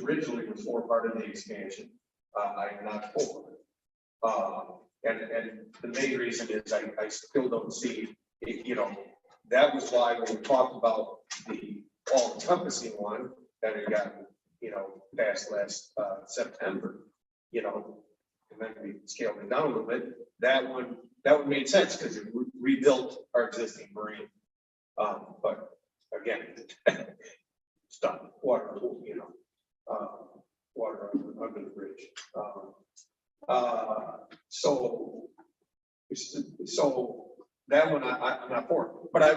originally was for part of the expansion, I'm not for. And the main reason is I still don't see, that was why when we talked about the all encompassing one that had gotten, passed last September, and then we scaled it down a little bit. That one made sense because it rebuilt our existing marine. But again, stop water, water under the bridge. So that one I'm not for, but I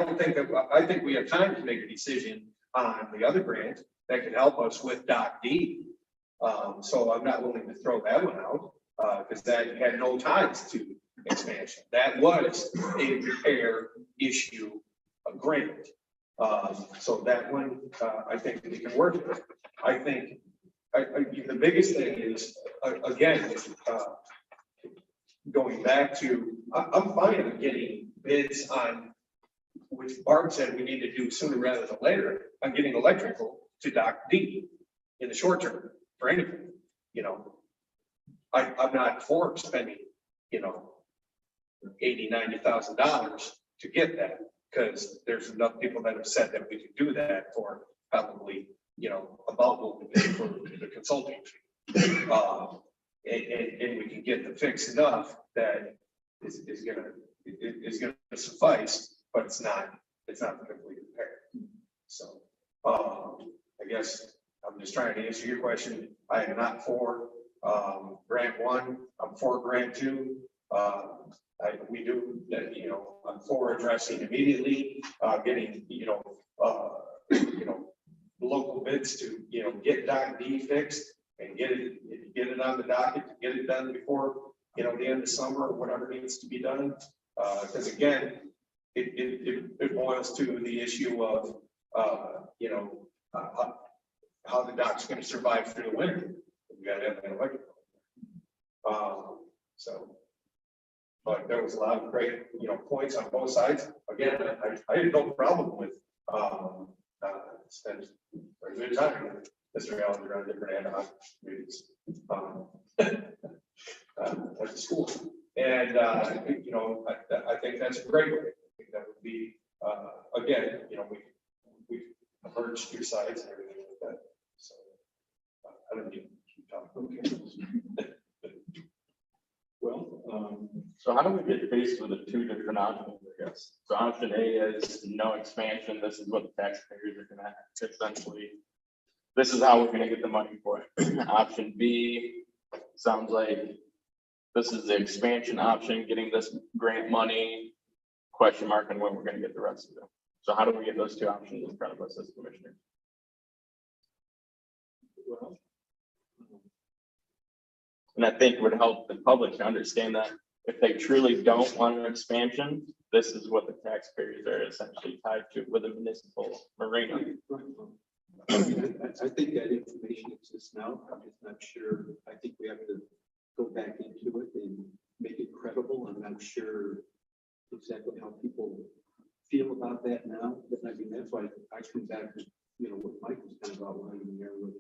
think we have time to make a decision on the other grant that can help us with Dock D. So I'm not willing to throw that one out because that had no ties to expansion. That was a repair issue, a grant. So that one, I think we can work with. I think the biggest thing is, again, going back to, I'm fine with getting bids on, which Barb said we need to do sooner rather than later, on getting electrical to Dock D in the short term for anything. I'm not for spending, $80,000-$90,000 to get that, because there's enough people that have said that we can do that for probably, about what we pay for the consulting fee. And we can get the fix enough that is gonna suffice, but it's not the complete repair. So I guess I'm just trying to answer your question. I am not for grant 1. I'm for grant 2. We do that, I'm for addressing immediately, getting, local bids to, get Dock D fixed and get it on the docket, get it done before, the end of summer or whatever needs to be done. Because again, it boils to the issue of, how the dock's going to survive through the winter. We got to have an electrical. So but there was a lot of great, points on both sides. Again, I had no problem with, spend a good time with Mr. Allen on different ad hoc meetings. At the school. And, I think that's a great way. I think that would be, again, we merged two sides and everything like that. So I don't need to keep talking. Okay. Well, So how do we get faced with the two different options, I guess? So option A is no expansion. This is what the taxpayers are gonna essentially, this is how we're gonna get the money for it. Option B sounds like this is the expansion option, getting this grant money, question mark on when we're gonna get the rest of it. So how do we get those two options in front of us as commissioners? well, And I think it would help the public to understand that if they truly don't want an expansion, this is what the taxpayers are essentially tied to with a municipal marina. I think that information exists now. I'm just not sure. I think we have to go back into it and make it credible. I'm not sure exactly how people feel about that now. But I mean, that's why I come back to, what Mike was kind of outlining there with,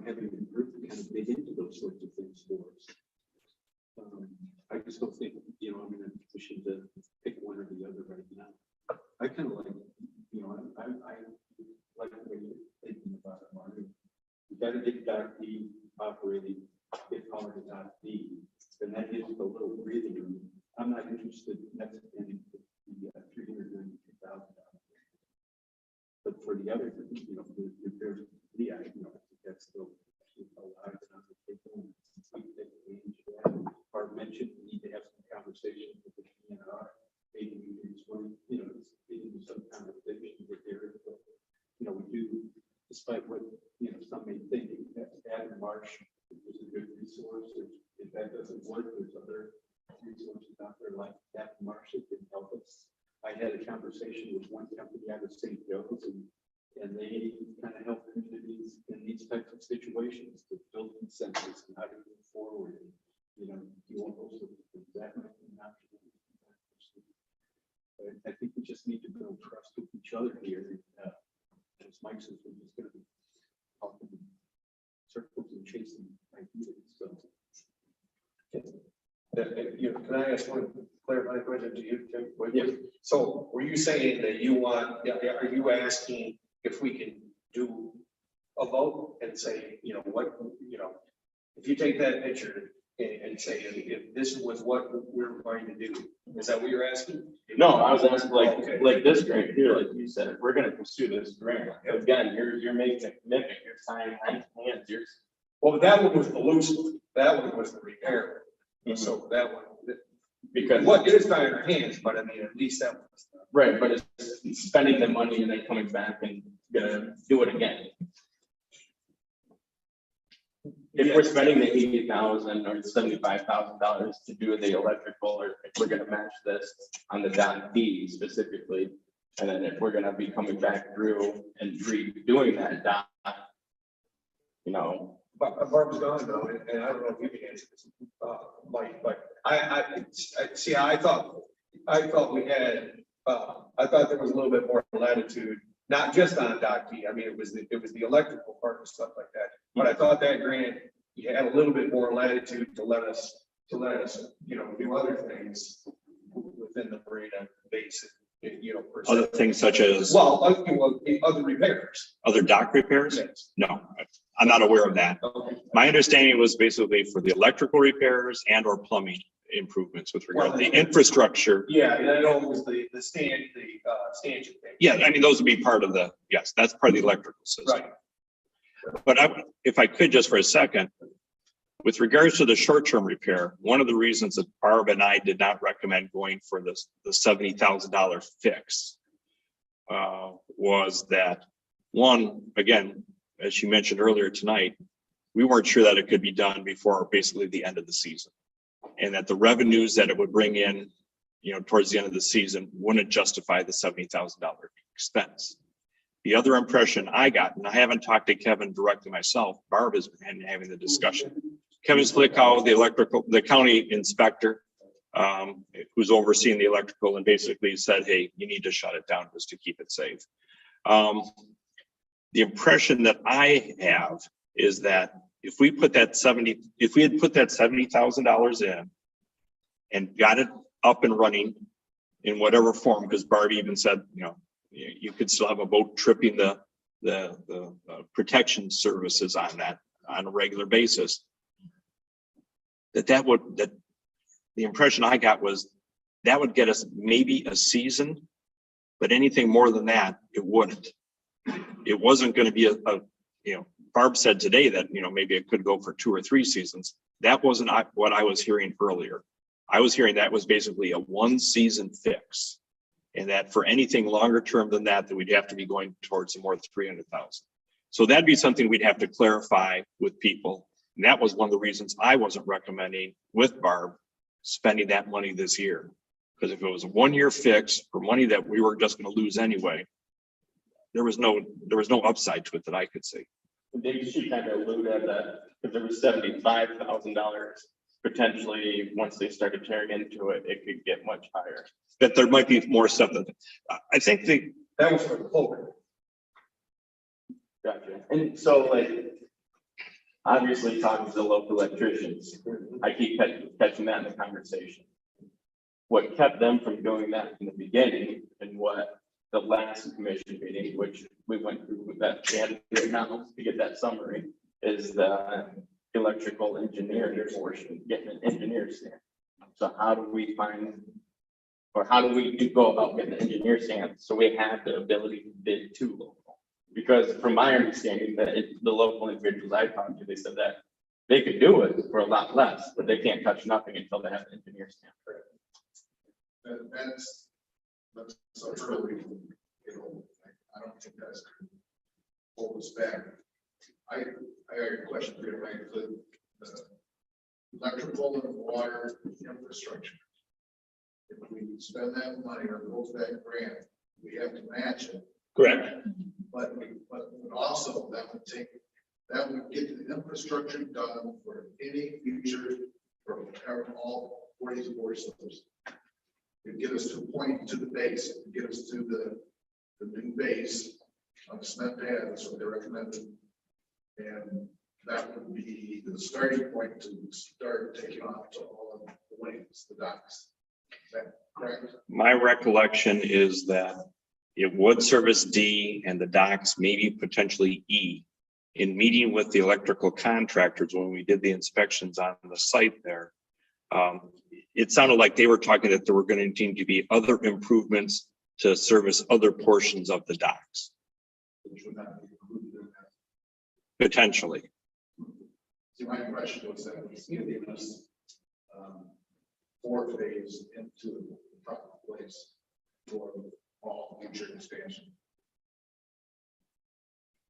having a group to kind of dig into those sorts of things for us. I just don't think, I'm in a position to pick one or the other right now. I kind of like, I like the way you're thinking about it, Marty. We got to get Doc D operating, get power to Doc D, and that gives a little breathing room. I'm not interested in that in the $392,000. But for the other, the repairs, I think that's still alive and on the table. We can take advantage of that. Barb mentioned we need to have some conversations with the DNR. Maybe we can explain, maybe some conversation with Eric. But, we do, despite what, some may think, Adam Marsh is a good resource. If that doesn't work, there's other resources out there like Adam Marsh that can help us. I had a conversation with one company out of St. Joe's and they kind of help communities in these types of situations to build consensus and how to move forward. You want those that might be an option. I think we just need to build trust with each other here. As Mike says, we're just going to be talking in circles and chasing ideas. So, Can I ask one clarifying question to you, Tim? Yes. So were you saying that you want, are you asking if we can do a vote and say, if you take that picture and say, if this was what we're going to do, is that what you're asking? No, I was asking like this grant here, like you said, if we're gonna pursue this grant, again, you're making a commitment, you're tying hands, Well, that one was the loose one. That one was the repair. So that one, because what is tying our hands, but I mean, at least that was. right, but it's spending the money and then coming back and gonna do it again. If we're spending the $80,000 or $75,000 to do the electrical, or if we're gonna match this on the dot D specifically, and then if we're gonna be coming back through and redoing that dot, But Barb's gone though, and I don't know if you can answer this, Mike, but I see, I thought we had, I thought there was a little bit more latitude, not just on Doc D. I mean, it was the electrical part and stuff like that. But I thought that grant, you had a little bit more latitude to let us, do other things within the marina basin, per se. Other things such as Other repairs. other dock repairs? Yes. No, I'm not aware of that. Okay. My understanding was basically for the electrical repairs and or plumbing improvements with regard to the infrastructure. Yeah, and I know it was the stanchion thing. Yeah, I mean, those would be part of yes, that's part of the electrical system. Right. But if I could just for a second, with regards to the short-term repair, one of the reasons that Barb and I did not recommend going for the $70,000 fix was that, one, again, as she mentioned earlier tonight, we weren't sure that it could be done before basically the end of the season. And that the revenues that it would bring in, towards the end of the season wouldn't justify the $70,000 expense. The other impression I got, and I haven't talked to Kevin directly myself, Barb has been having the discussion. Kevin Slickow, the county inspector, who's overseeing the electrical and basically said, hey, you need to shut it down just to keep it safe. The impression that I have is that if we had put that $70,000 in and got it up and running in whatever form, because Barbie even said, you know, you could still have a boat tripping the protection services on that on a regular basis. The impression I got was that would get us maybe a season, but anything more than that, it wouldn't. It wasn't going to be you know, Barb said today that, you know, maybe it could go for 2 or 3 seasons. That wasn't what I was hearing earlier. I was hearing that was basically a 1-season fix. And that for anything longer term than that, we'd have to be going towards some more 300,000. So that'd be something we'd have to clarify with people. And that was one of the reasons I wasn't recommending with Barb spending that money this year. Because if it was a 1-year fix for money that we were just going to lose anyway, there was no upside to it that I could see. They should kind of allude at that, because there was $75,000 potentially, once they started tearing into it, it could get much higher. That there might be more stuff that I think That was for the poker. Gotcha. And so, like, obviously talking to the local electricians, I keep catching that in the conversation. What kept them from doing that in the beginning, and what the last commission meeting, which we went through with that, we had to do it now to get that summary, is the electrical engineering portion, getting an engineer stamp. So how do we find, or how do we go about getting an engineer stamp so we have the ability to bid to local? Because from my understanding, that the local individuals I talked to, they said that they could do it for a lot less, but they can't touch nothing until they have an engineer stamp for it. That's so early, you know, I don't think that's gonna hold us back. I got a question for you, right? The electrical and water infrastructure. If we spend that money or go for that grant, we have to match it. correct. But also that would get the infrastructure done for any future, for all 44 systems. It'd get us to point to the base, it'd get us to the new base on cement pad, that's what they recommended. And that would be the starting point to start taking off to all of the lanes, the docks. Is that correct? My recollection is that it would service D and the docks, maybe potentially E. In meeting with the electrical contractors when we did the inspections on the site there, it sounded like they were talking that there were going to need to be other improvements to service other portions of the docks. Which would not be included in that. Potentially. See, my impression was that it was giving us 4 phase into the proper place for all future expansion.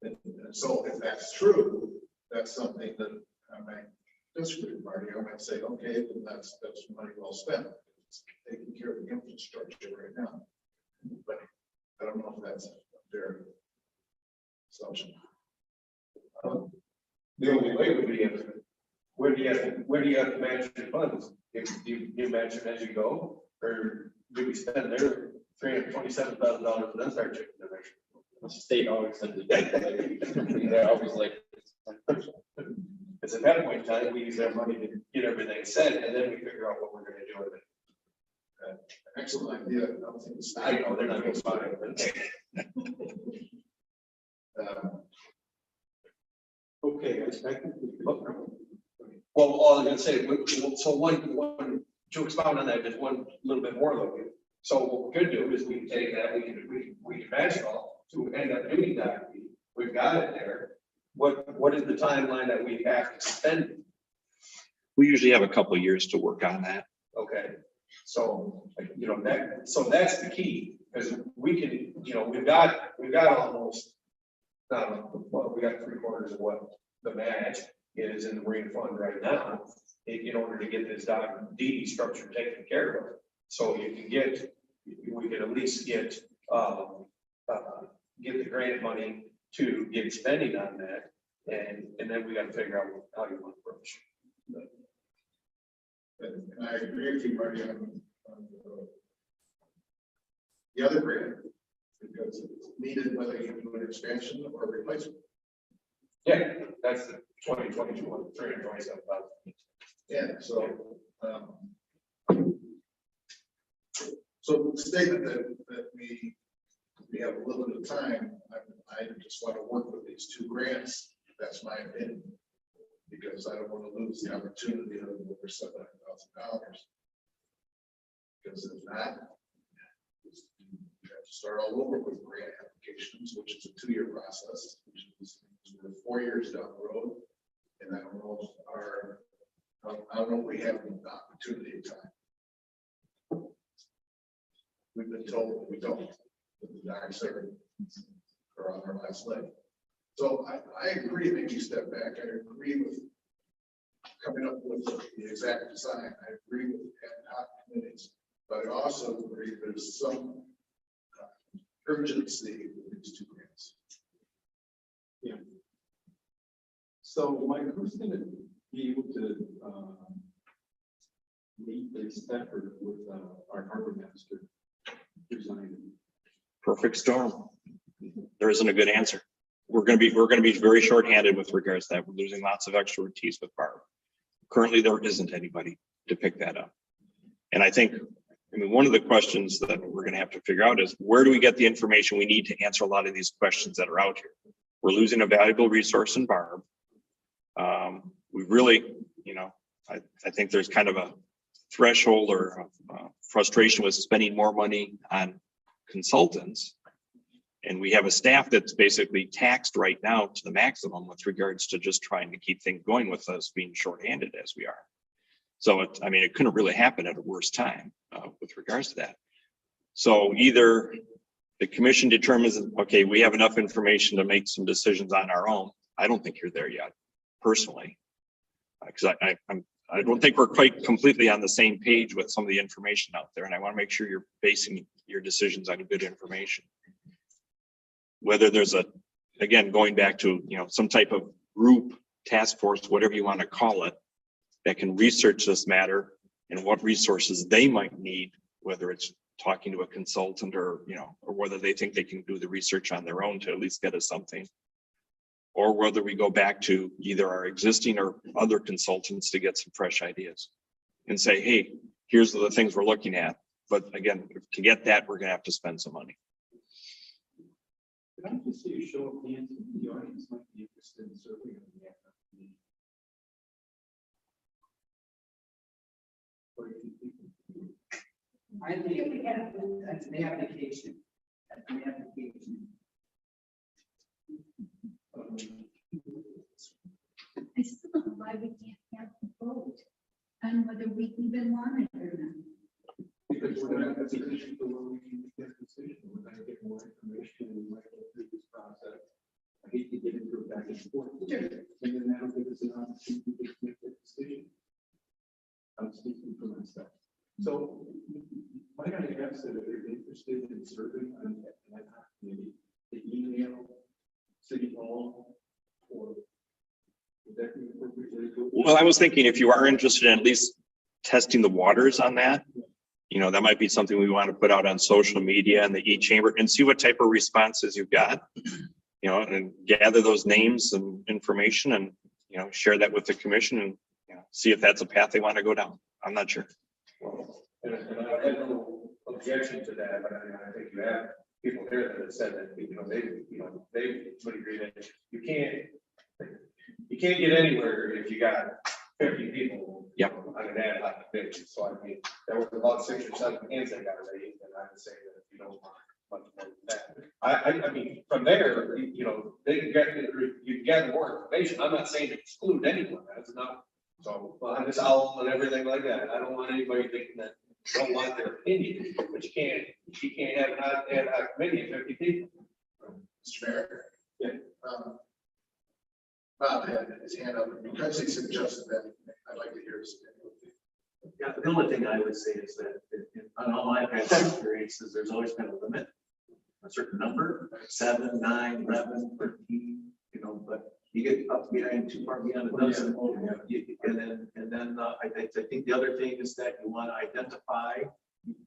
And so if that's true, that's something that I might disagree with Marty. I might say, okay, then that's money well spent. It's taking care of the infrastructure right now. But I don't know if that's a fair assumption. The only way would be if, where do you have to manage your funds? If you match it as you go, or do we spend their $327,000 and then start checking the direction? The state always sends it back. They're always like, Because at that point in time, we use that money to get everything set, and then we figure out what we're gonna do with it. Excellent idea. I don't think it's. I know, they're not gonna buy it. Okay, I think Well, all I'm gonna say, so one, to expound on that, just one little bit more, Logan. So what we could do is we can take that, we can match it all to end up doing that. We've got it there. What is the timeline that we have to spend it? We usually have a couple of years to work on that. Okay, so, you know, that's the key, because we can, you know, we've got almost, well, we got 3/4 of what the match is in the Marina fund right now, in order to get this doc D structure taken care of. So we can at least get the grant money to get spending on that, and then we got to figure out how you want to approach. And I agree with you, Marty, on the other grant, because it's needed whether you do an expansion or a replacement. Yeah, that's the 2022 one, 327,000. Yeah, so the statement that we have a little bit of time, I just want to work with these two grants. That's my opinion. Because I don't want to lose the opportunity of over $700,000. Because if not, you have to start all over with grant applications, which is a 2-year process, which is 4 years down the road. And I don't know if I don't know if we have the opportunity of time. We've been told that we don't, that the docks are on our last leg. So I agree, maybe step back. I agree with coming up with the exact design. I agree with ad hoc committees, but I also agree there's some urgency with these two grants. Yeah. So Mike, who's going to be able to meet this effort with our harbor master design? Perfect storm. There isn't a good answer. We're going to be very shorthanded with regards to that. We're losing lots of expertise with Barb. Currently, there isn't anybody to pick that up. And I mean, one of the questions that we're going to have to figure out is where do we get the information we need to answer a lot of these questions that are out here? We're losing a valuable resource in Barb. We really, I think there's kind of a threshold or frustration with spending more money on consultants. And we have a staff that's basically taxed right now to the maximum with regards to just trying to keep things going with us being shorthanded as we are. So it couldn't really happen at a worse time with regards to that. So either the commission determines, okay, we have enough information to make some decisions on our own. I don't think you're there yet, personally, because I don't think we're quite completely on the same page with some of the information out there. And I want to make sure you're basing your decisions on good information. Whether there's again, going back to, some type of group, task force, whatever you want to call it, that can research this matter and what resources they might need, whether it's talking to a consultant or, or whether they think they can do the research on their own to at least get us something. Or whether we go back to either our existing or other consultants to get some fresh ideas and say, hey, here's the things we're looking at. But again, to get that, we're going to have to spend some money. Can I just see a show of hands in the audience might be interested in serving on the ad hoc committee? I think that's an application. That's an application. I still don't know why we can't have the vote on whether we even want it or not. Because we're not in a position to where we can make that decision. We're going to get more information and we might go through this process. I hate to get into it back and forth. And then that'll give us an opportunity to make that decision. I'm speaking for myself. So might I ask that if you're interested in serving on an ad hoc committee, the email City Hall or would that be appropriate way to go? Well, I was thinking if you are interested in at least testing the waters on that, that might be something we want to put out on social media and the e-chamber and see what type of responses you've got, and gather those names and information and, share that with the commission and, see if that's a path they want to go down. I'm not sure. And I had no objection to that, but I think you have people there that have said that, they would agree that you can't get anywhere if you got 50 people. Yep. On an ad hoc committee. So I mean, there was about 6 or 7 hands that got raised, and I would say that if you don't want much more than that. I mean, from there, they can get, you can gather more information. I'm not saying to exclude anyone, that's not. So, I'm just owl and everything like that. I don't want anybody thinking that don't want their opinion, but you can't have an ad hoc committee of 50 people. Mr. Mayor. Yeah. Bob had his hand up because he suggested that. I'd like to hear his opinion. Yeah, the only thing I would say is that on all my past experiences, there's always been a limit, a certain number, 7, 9, 11, 13, but you get up behind too far beyond a dozen. And then I think the other thing is that you want to identify,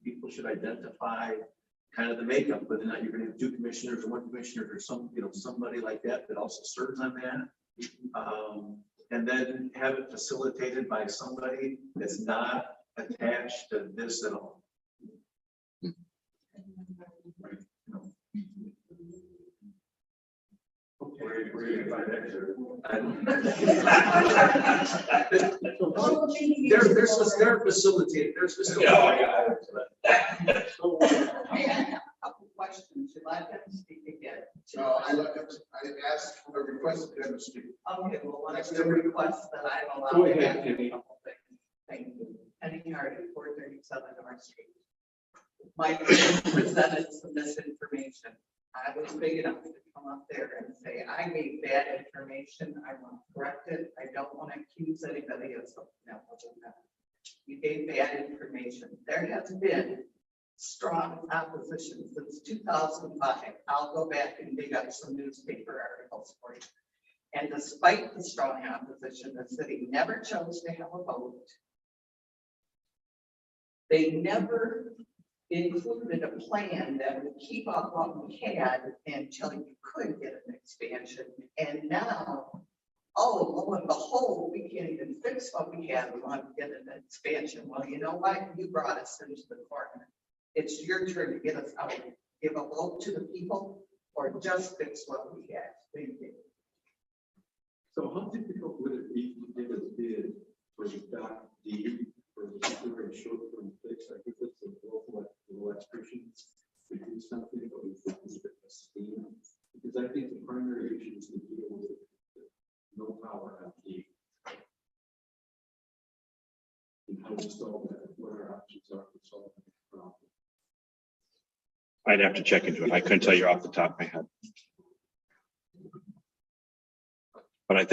people should identify kind of the makeup, whether or not you're going to have 2 commissioners or 1 commissioner or some, somebody like that that also serves on that. And then have it facilitated by somebody that's not attached to this at all. Where you find that, sir? They're facilitated, there's facilitated. Couple questions, you let them speak again. No, I asked, I requested them to speak. Okay, well, one of the requests that I'm allowed. Go to ahead, ask. Penny. Thank you. Penny Hardy, 437 North Street. My friend presented some misinformation. I was big enough to come up there and say, I gave bad information. I want to correct it. I don't want to accuse anybody of something that wasn't that. You gave bad information. There has been strong opposition since 2005. I'll go back and dig up some newspaper articles for you. And despite the strong opposition, the city never chose to have a vote. They never included a plan that would keep up what we had until you could get an expansion. And now, oh, lo and behold, we can't even fix what we had. We want to get an expansion. Well, you know what? You brought us into the corner. It's your turn to get us out. Give a vote to the people or just fix what we had. Thank you. So how difficult would it be to get a bid for the dock D for the temporary and short-term fix? I think it's a local electricians to do something, but we think it's a steam. Because I think the primary issue is to deal with no power on D. And how to solve that, what our options are to solve that problem. I'd have to check into it. I couldn't tell you off the top of my head. But I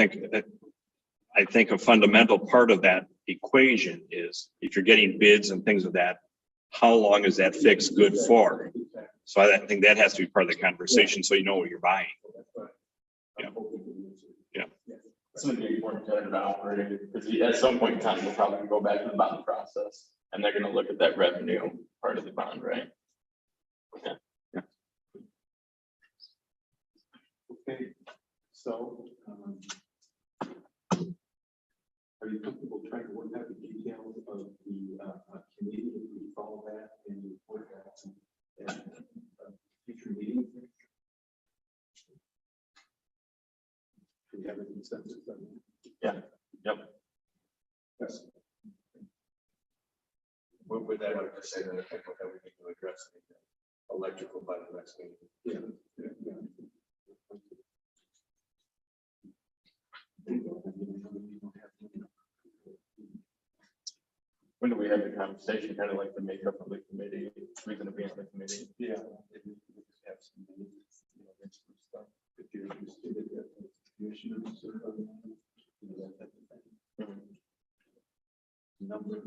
think a fundamental part of that equation is if you're getting bids and things of that, how long is that fix good for? So I think that has to be part of the conversation so you know what you're buying. Yeah. Yeah. It's going to be important to the operator because at some point in time, we'll probably go back to the bond process and they're going to look at that revenue part of the bond, right? Okay. Yeah. Okay, so are you comfortable trying to work out the details of the committee if we follow that and report that at future meeting? Do we have a consensus on that? Yeah. Yep. Yes. With that, I would just say that I think we'll have to address the electrical by the next meeting. Yeah. When do we have the conversation, kind of like the makeup of the committee, who's going to be on the committee? Yeah. If we could just have some, extra stuff. If you're interested in that, commissioners or, that type of thing. Number.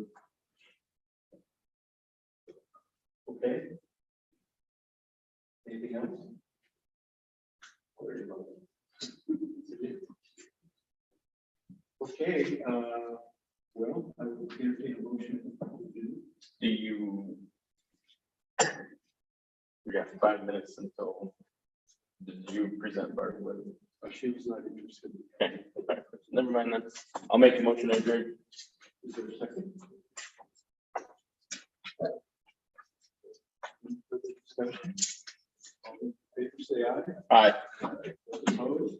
Okay. Anything else? Okay, well, I will entertain a motion. Do you? We got 5 minutes until. Did you present Bart with? She was not interested. Okay, never mind then. I'll make a motion to adjourn. Is there a second? Discussion. All in favor, say aye. Aye. Opposed?